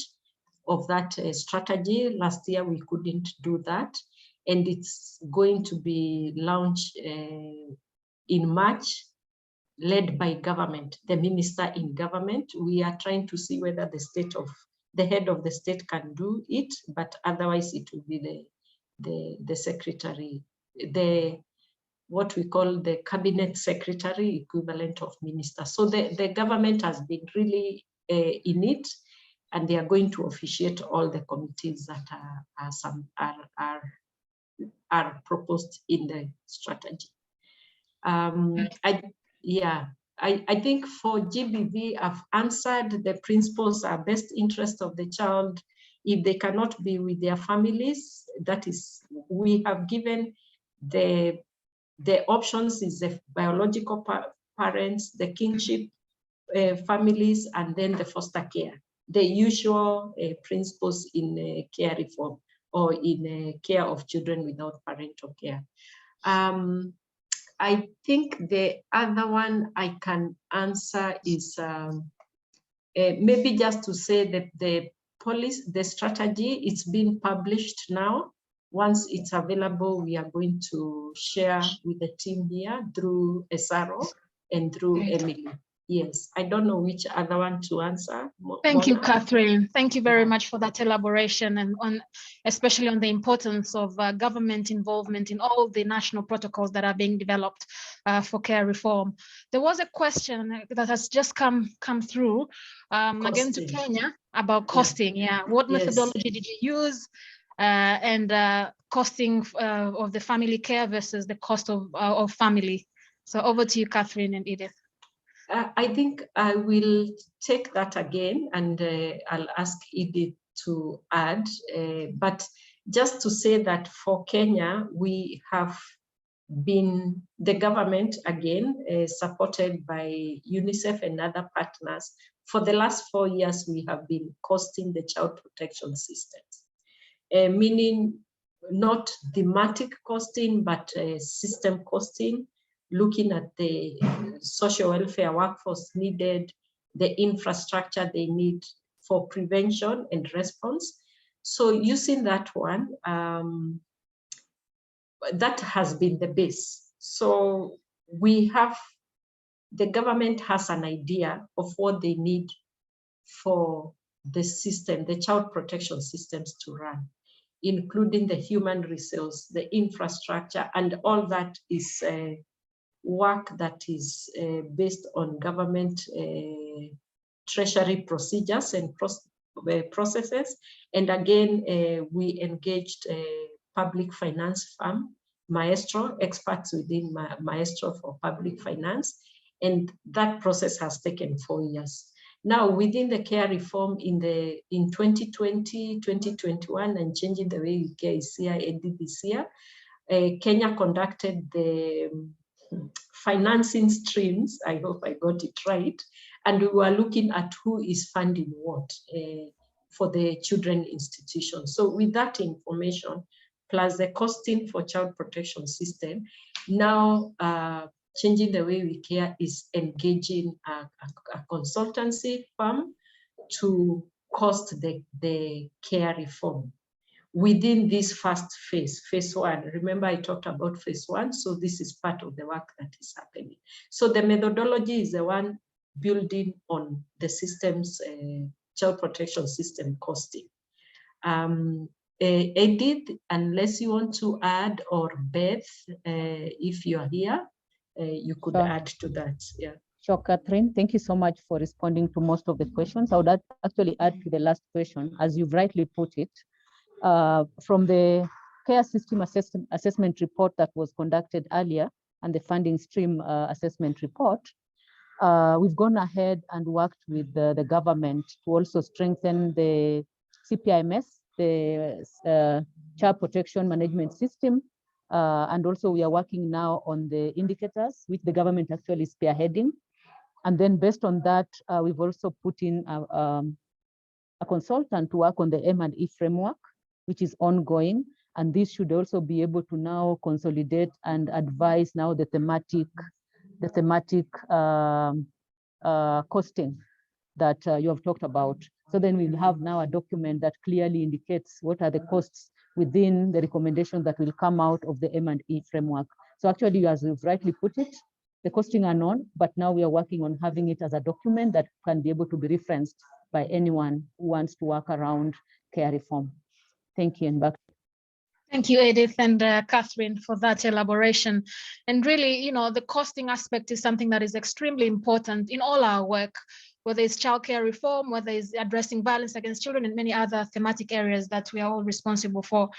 of that strategy. Last year, we couldn't do that. And it's going to be launched in March, led by government, the minister in government. We are trying to see whether the head of the state can do it, but otherwise it will be the secretary, what we call the cabinet secretary, equivalent of minister. So the government has been really in it, and they are going to officiate all the committees that are proposed in the strategy. I think for GBV, I've answered. The principles are best interest of the child. If they cannot be with their families, that is, we have given the options is the biological parents, the kinship families, and then the foster care, the usual principles in care reform or in care of children without parental care. I think the other one I can answer is maybe just to say that the strategy, it's been published now. Once it's available, we are going to share with the team here through SRO and through Emily. Yes, I don't know which other one to answer. Thank you, Mona? Catherine. Thank you very much for that elaboration, and especially on the importance of government involvement in all the national protocols that are being developed for care reform. There was a question that has just come through again to Kenya about costing. Yeah, what methodology did you use, and costing of the family care versus the cost of family? So over to you, Catherine and Edith. I think I will take that again, and I'll ask Edith to add, but just to say that for Kenya, we have been, the government again, supported by UNICEF and other partners, for the last 4 years, we have been costing the child protection systems, meaning not thematic costing, but system costing, looking at the social welfare workforce needed, the infrastructure they need for prevention and response. So using that one, that has been the base. So we have, the government has an idea of what they need for the system, the child protection systems to run, including the human resource, the infrastructure, and all that is work that is based on government treasury procedures and processes. And again, we engaged a public finance firm, Maestro, experts within Maestro for public finance. And that process has taken 4 years. Now, within the care reform in 2020, 2021, and changing the way we care is here, ended this year, Kenya conducted the financing streams, I hope I got it right, and we were looking at who is funding what for the children institutions. So with that information, plus the costing for child protection system, now changing the way we care is engaging a consultancy firm to cost the care reform within this first phase, phase 1. Remember, I talked about phase 1, so this is part of the work that is happening. So the methodology is the one building on the system's child protection system costing. Edith, unless you want to add, or Beth, if you are here, you could add to that. Yeah. Sure, Catherine. Thank you so much for responding to most of the questions. I would actually add to the last question, as you've rightly put it. From the care system assessment report that was conducted earlier and the funding stream assessment report, we've gone ahead and worked with the government to also strengthen the CPIMS, the child protection management system. And also we are working now on the indicators, which the government actually is spearheading. And then based on that, we've also put in a consultant to work on the M&E framework, which is ongoing. And this should also be able to now consolidate and advise now the thematic costing that you have talked about. So then we'll have now a document that clearly indicates what are the costs within the recommendations that will come out of the M&E framework. So actually, as you've rightly put it, the costing are known, but now we are working on having it as a document that can be able to be referenced by anyone who wants to work around care reform. Thank you, and back. Thank you, Edith and Catherine, for that elaboration. And really, you know, the costing aspect is something that is extremely important in all our work, whether it's childcare reform, whether it's addressing violence against children, and many other thematic areas that we are all responsible for.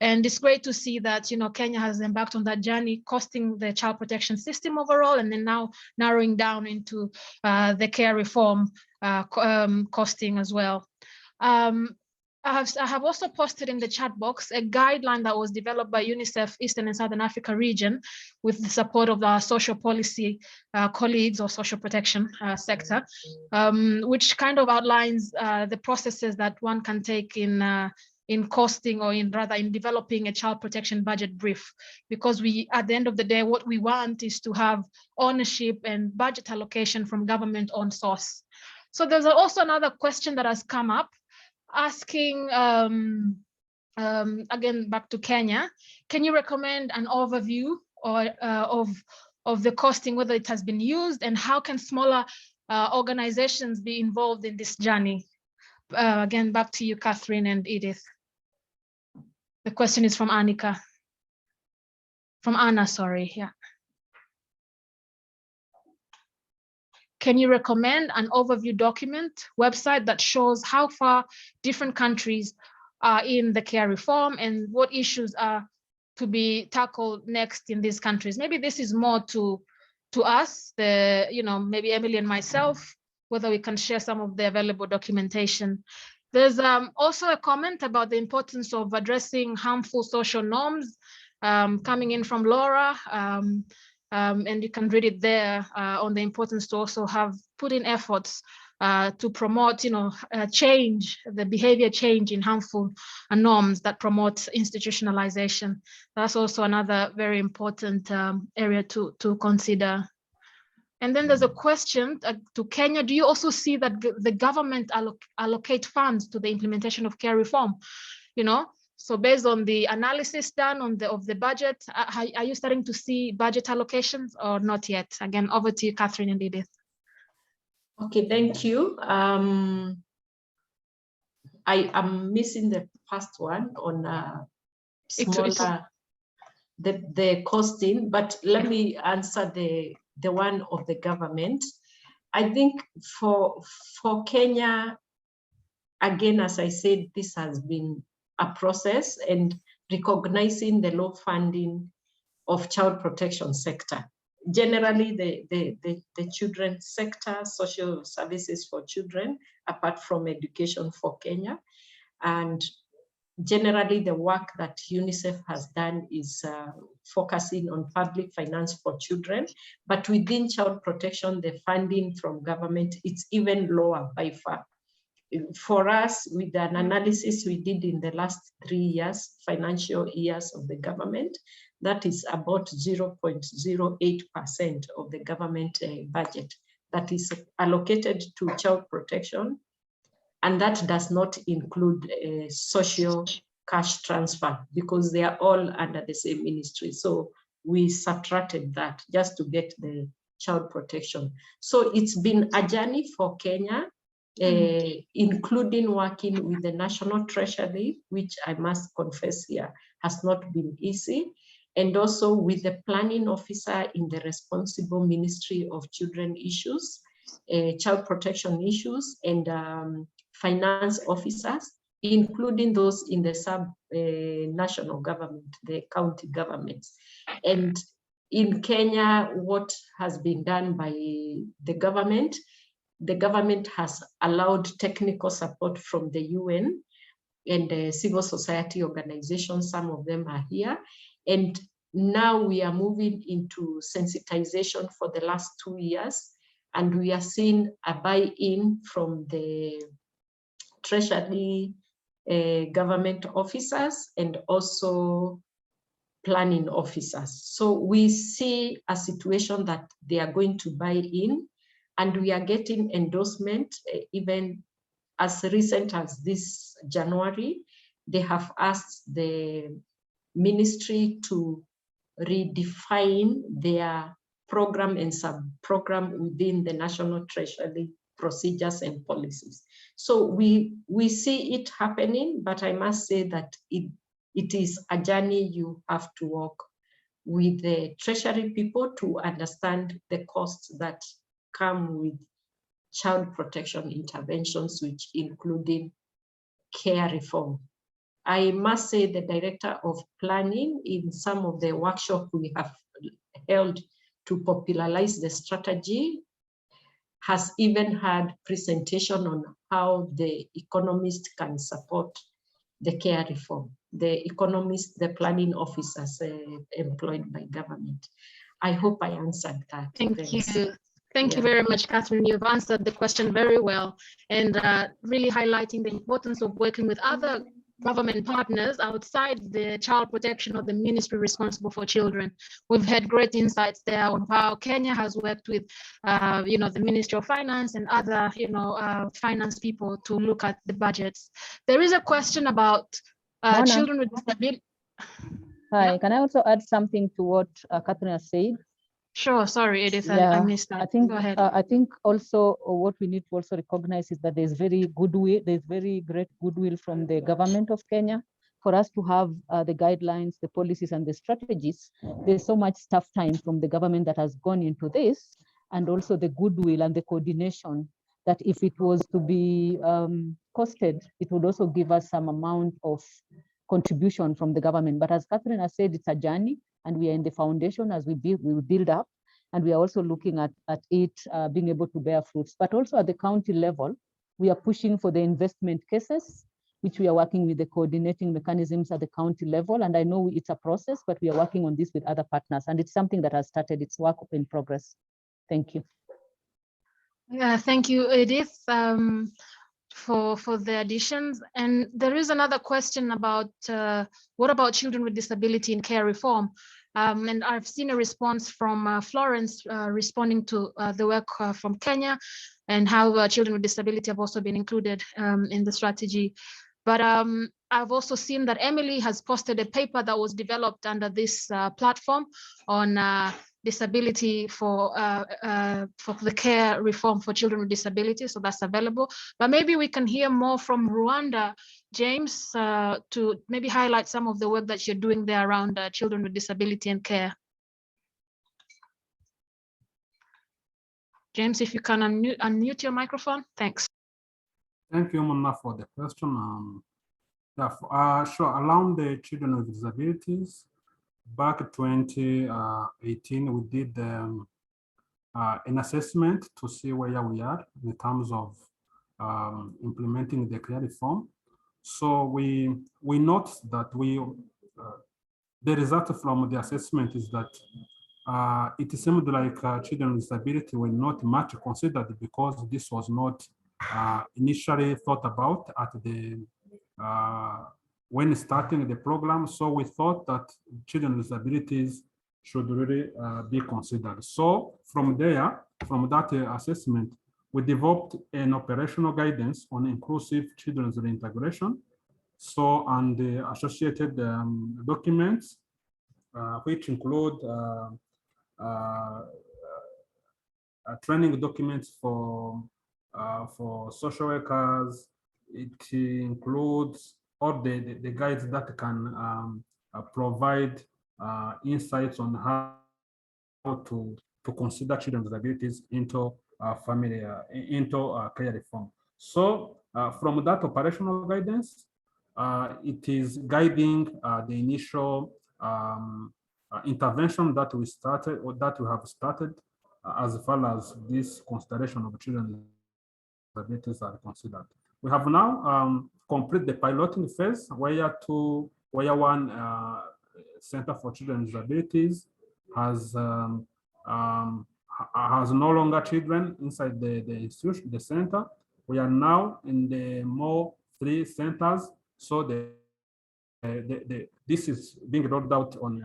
And it's great to see that, you know, Kenya has embarked on that journey, costing the child protection system overall, and then now narrowing down into the care reform costing as well. I have also posted in the chat box a guideline that was developed by UNICEF Eastern and Southern Africa region with the support of our social policy colleagues or social protection sector, which kind of outlines the processes that one can take in costing, or in developing a child protection budget brief, because we, at the end of the day, what we want is to have ownership and budget allocation from government on source. So there's also another question that has come up, asking, again, back to Kenya, can you recommend an overview or of the costing, whether it has been used, and how can smaller organizations be involved in this journey? Again, back to you, Catherine and Edith. The question is from Annika. From Anna, sorry, yeah. Can you recommend an overview document website that shows how far different countries are in the care reform and what issues are to be tackled next in these countries? Maybe this is more to us, maybe Emily and myself, whether we can share some of the available documentation. There's also a comment about the importance of addressing harmful social norms coming in from Laura. And you can read it there on the importance to also have put in efforts to promote, change, the behavior change in harmful norms that promote institutionalization. That's also another very important area to consider. And then there's a question to Kenya. Do you also see that the government allocate funds to the implementation of care reform? So based on the analysis done of the budget, are you starting to see budget allocations or not yet? Again, over to you, Catherine and Edith. Okay, thank you. I am missing the first one on smaller, the costing, but let me answer the one of the government. I think for Kenya, again, as I said, this has been a process and recognizing the low funding of child protection sector. Generally, the children's sector, social services for children, apart from education for Kenya. And generally, the work that UNICEF has done is focusing on public finance for children. But within child protection, the funding from government, it's even lower by far. For us, with an analysis we did in the last 3 years, financial years of the government, that is about 0.08% of the government budget that is allocated to child protection. And that does not include social cash transfer because they are all under the same ministry. So we subtracted that just to get the child protection. So it's been a journey for Kenya, including working with the National Treasury, which I must confess here has not been easy, and also with the planning officer in the responsible Ministry of Children Issues, child protection issues, and finance officers, including those in the sub-national government, the county governments. And in Kenya, what has been done by the government has allowed technical support from the UN and civil society organizations. Some of them are here. And now we are moving into sensitization for the last 2 years. And we are seeing a buy-in from the Treasury government officers and also planning officers. So we see a situation that they are going to buy in, and we are getting endorsement even as recent as this January. They have asked the ministry to redefine their program and sub-program within the National Treasury procedures and policies. So we see it happening, but I must say that it is a journey you have to walk with the Treasury people to understand the costs that come with child protection interventions, which including care reform. I must say the director of planning in some of the workshops we have held to popularize the strategy has even had presentation on how the economist can support the care reform. The economist, the planning officers employed by government. I hope I answered that. Thank you. Thank you very much, Catherine. You've answered the question very well, and really highlighting the importance of working with other government partners outside the child protection or the ministry responsible for children. We've had great insights there on how Kenya has worked with, the Ministry of Finance and other, finance people to look at the budgets. There is a question about children with disability. Hi, can I also add something to what Catherine has said? Sure, sorry, Edith, I Yeah, missed that. I think Go ahead. I think also what we need to also recognize is that there's very great goodwill from the government of Kenya for us to have the guidelines, the policies, and the strategies. There's so much staff time from the government that has gone into this, and also the goodwill and the coordination that if it was to be costed, it would also give us some amount of contribution from the government. But as Catherine has said, it's a journey, and we are in the foundation as we build up. And we are also looking at it being able to bear fruits. But also at the county level, we are pushing for the investment cases, which we are working with the coordinating mechanisms at the county level. And I know it's a process, but we are working on this with other partners. And it's something that has started. It's work in progress. Thank you. Yeah, thank you, Edith, for the additions. And there is another question about what about children with disability in care reform? And I've seen a response from Florence responding to the work from Kenya and how children with disability have also been included in the strategy. But I've also seen that Emily has posted a paper that was developed under this platform on disability for the care reform for children with disability. So that's available. But maybe we can hear more from Rwanda, James, to maybe highlight some of the work that you're doing there around children with disability and care. James, if you can unmute your microphone, thanks. Thank you, Mona, for the question. Yeah, sure. Around the children with disabilities, back in 2018, we did an assessment to see where we are in terms of implementing the care reform. So we note that the result from the assessment is that it seemed like children with disability were not much considered because this was not initially thought about at the when starting the program. So we thought that children with disabilities should really be considered. So from there, from that assessment, we developed an operational guidance on inclusive children's reintegration. So, and the associated documents, which include training documents for social workers. It includes all the guides that can provide insights on how to consider children with disabilities into family into care reform. So from that operational guidance, it is guiding the initial intervention that we started or that we have started as far as this consideration of children with disabilities are considered. We have now complete the piloting phase where one Center for Children with Disabilities has no longer children inside the institution, the center. We are now in the more 3 centers. So this is being rolled out on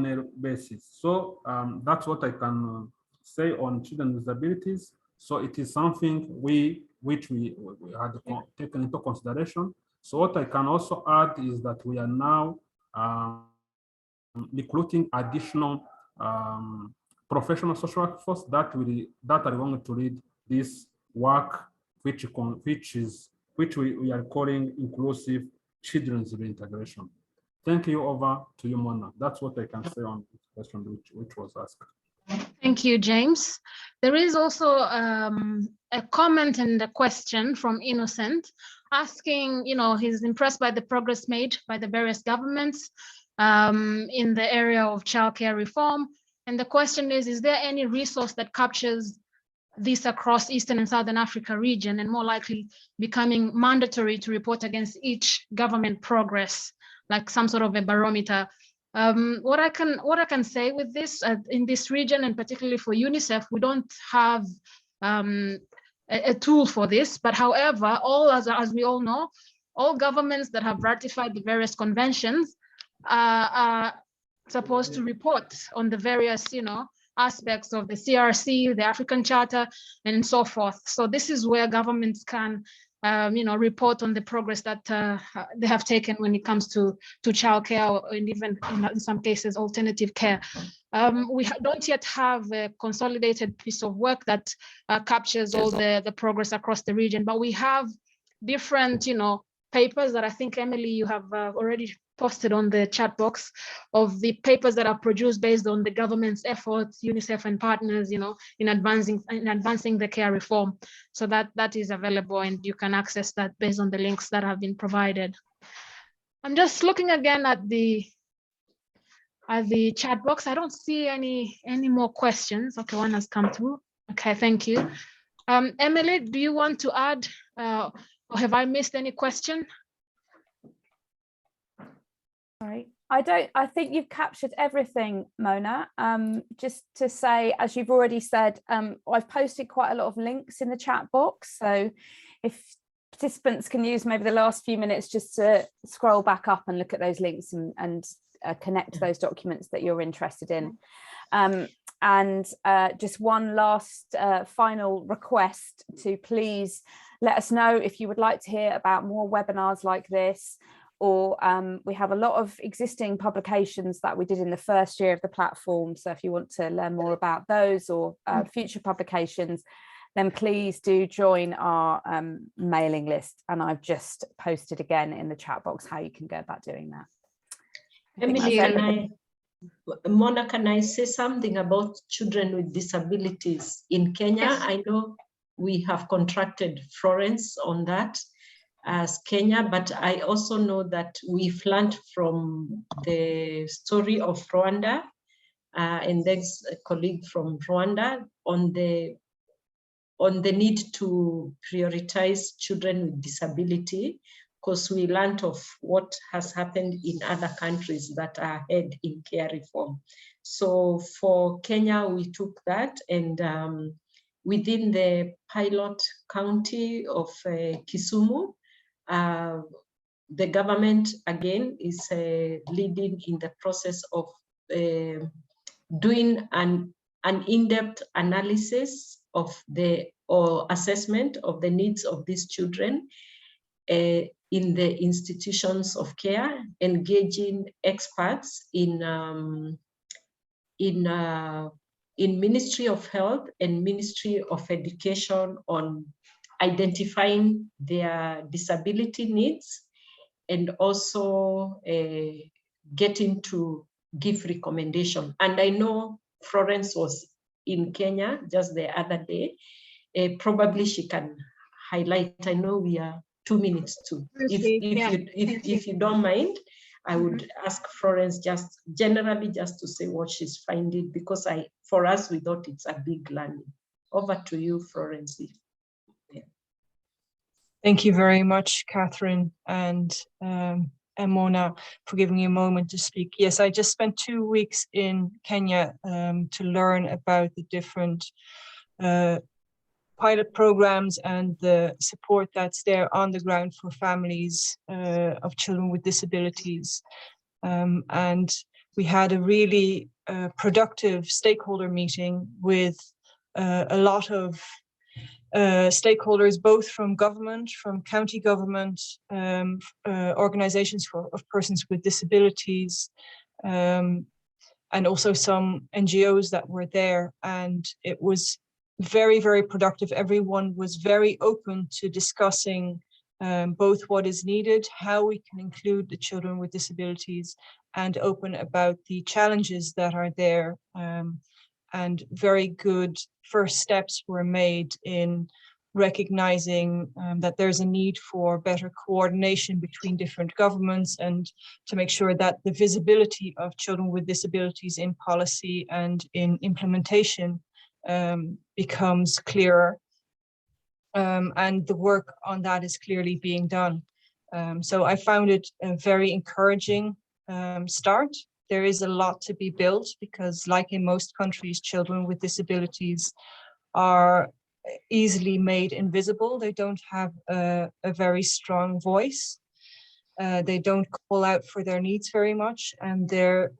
a basis. So that's what I can say on children with disabilities. So it is something which we had taken into consideration. So what I can also add is that we are now recruiting additional professional social workforce that are going to lead this work, which we are calling inclusive children's reintegration. Thank you. Over to you, Mona. That's what I can say on this question which was asked. Thank you, James. There is also a comment and a question from Innocent asking, he's impressed by the progress made by the various governments in the area of childcare reform. And the question is there any resource that captures this across Eastern and Southern Africa region and more likely becoming mandatory to report against each government progress, like some sort of a barometer? What I can say with this in this region, and particularly for UNICEF, we don't have a tool for this. But however, as we all know, all governments that have ratified the various conventions are supposed to report on the various, aspects of the CRC, the African Charter, and so forth. So this is where governments can report on the progress that they have taken when it comes to childcare, and even in some cases alternative care. We don't yet have a consolidated piece of work that captures all the progress across the region, but we have different papers that I think, Emily, you have already posted on the chat box, of the papers that are produced based on the government's efforts, UNICEF and partners, in advancing the care reform. So that is available, and you can access that based on the links that have been provided. I'm just looking again at the chat box. I don't see any more questions. Okay, one has come through. Okay, thank you. Emily, do you want to add, or have I missed any question? Right. I think you've captured everything, Mona. Just to say, as you've already said, I've posted quite a lot of links in the chat box. So if participants can use maybe the last few minutes just to scroll back up and look at those links and connect to those documents that you're interested in. And just one last final request to please let us know if you would like to hear about more webinars like this, or we have a lot of existing publications that we did in the first year of the platform. So if you want to learn more about those or future publications, then please do join our mailing list. And I've just posted again in the chat box how you can go about doing that. Emily, Mona, can I say something about children with disabilities in Kenya? Yes. I know we have contracted Florence on that as Kenya, but I also know that we've learned from the story of Rwanda, and there's a colleague from Rwanda on the need to prioritize children with disability, because we learned of what has happened in other countries that are ahead in care reform. So for Kenya, we took that, and within the pilot county of Kisumu, the government again is leading in the process of doing an in-depth analysis of or assessment of the needs of these children in the institutions of care, engaging experts in Ministry of Health and Ministry of Education on identifying their disability needs, and also getting to give recommendation. And I know Florence was in Kenya just the other day. Probably she can highlight. I know we are 2 minutes too. If you don't mind, I would ask Florence just generally just to say what she's finding, because for us we thought it's a big learning. Over to you, Florence. Thank you very much, Catherine and Mona, for giving me a moment to speak. Yes, I just spent 2 weeks in Kenya to learn about the different pilot programs and the support that's there on the ground for families of children with disabilities. And we had a really productive stakeholder meeting with a lot of stakeholders, both from government, from county government, organizations of persons with disabilities, and also some NGOs that were there. And it was very, very productive. Everyone was very open to discussing both what is needed, how we can include the children with disabilities, and open about the challenges that are there. And very good first steps were made in recognizing that there's a need for better coordination between different governments, and to make sure that the visibility of children with disabilities in policy and in implementation becomes clearer. And the work on that is clearly being done. So I found it a very encouraging start. There is a lot to be built, because like in most countries, children with disabilities are easily made invisible. They don't have a very strong voice. They don't call out for their needs very much, and their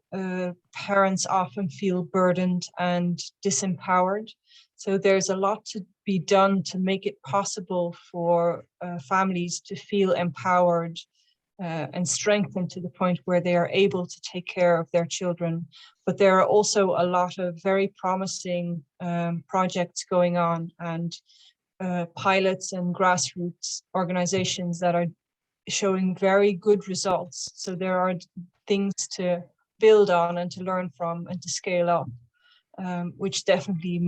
parents often feel burdened and disempowered. So there's a lot to be done to make it possible for families to feel empowered and strengthened to the point where they are able to take care of their children. But there are also a lot of very promising projects going on, and pilots and grassroots organizations that are showing very good results. So there are things to build on and to learn from and to scale up, which definitely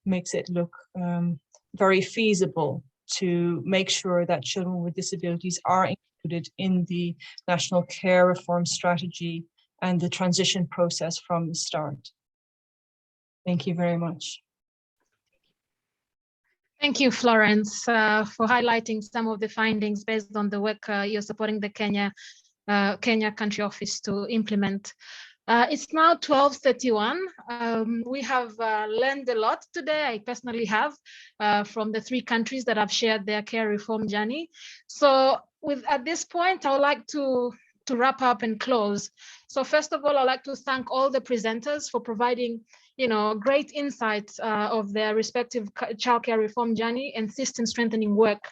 makes it look very feasible to make sure that children with disabilities are included in the National Care Reform Strategy and the transition process from the start. Thank you very much. Thank you, Florence, for highlighting some of the findings based on the work you're supporting the Kenya Country Office to implement. It's now 12:31. We have learned a lot today. I personally have from the 3 countries that have shared their care reform journey. So at this point, I would like to wrap up and close. So first of all, I'd like to thank all the presenters for providing great insights of their respective childcare reform journey and system strengthening work.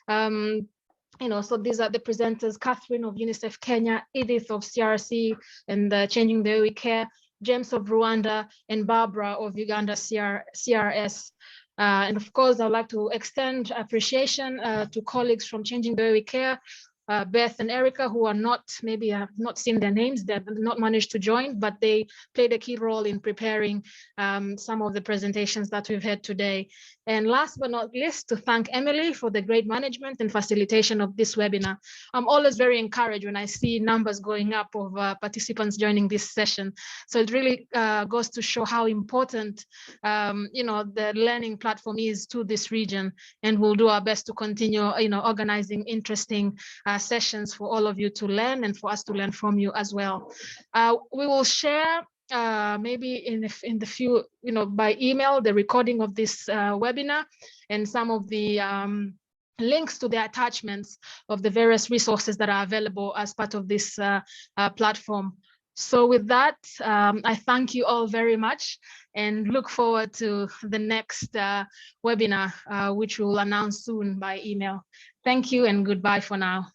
So these are the presenters: Catherine of UNICEF Kenya, Edith of CRC and Changing the Way We Care, James of Rwanda, and Barbara of Uganda CRS. And of course, I'd like to extend appreciation to colleagues from Changing the Way We Care, Beth and Erica, who are maybe have not seen their names, they've not managed to join, but they played a key role in preparing some of the presentations that we've had today. And last but not least, to thank Emily for the great management and facilitation of this webinar. I'm always very encouraged when I see numbers going up of participants joining this session. So it really goes to show how important the learning platform is to this region, and we'll do our best to continue organizing interesting sessions for all of you to learn and for us to learn from you as well. We will share maybe in the few, by email, the recording of this webinar and some of the links to the attachments of the various resources that are available as part of this platform. So with that, I thank you all very much and look forward to the next webinar, which we'll announce soon by email. Thank you and goodbye for now.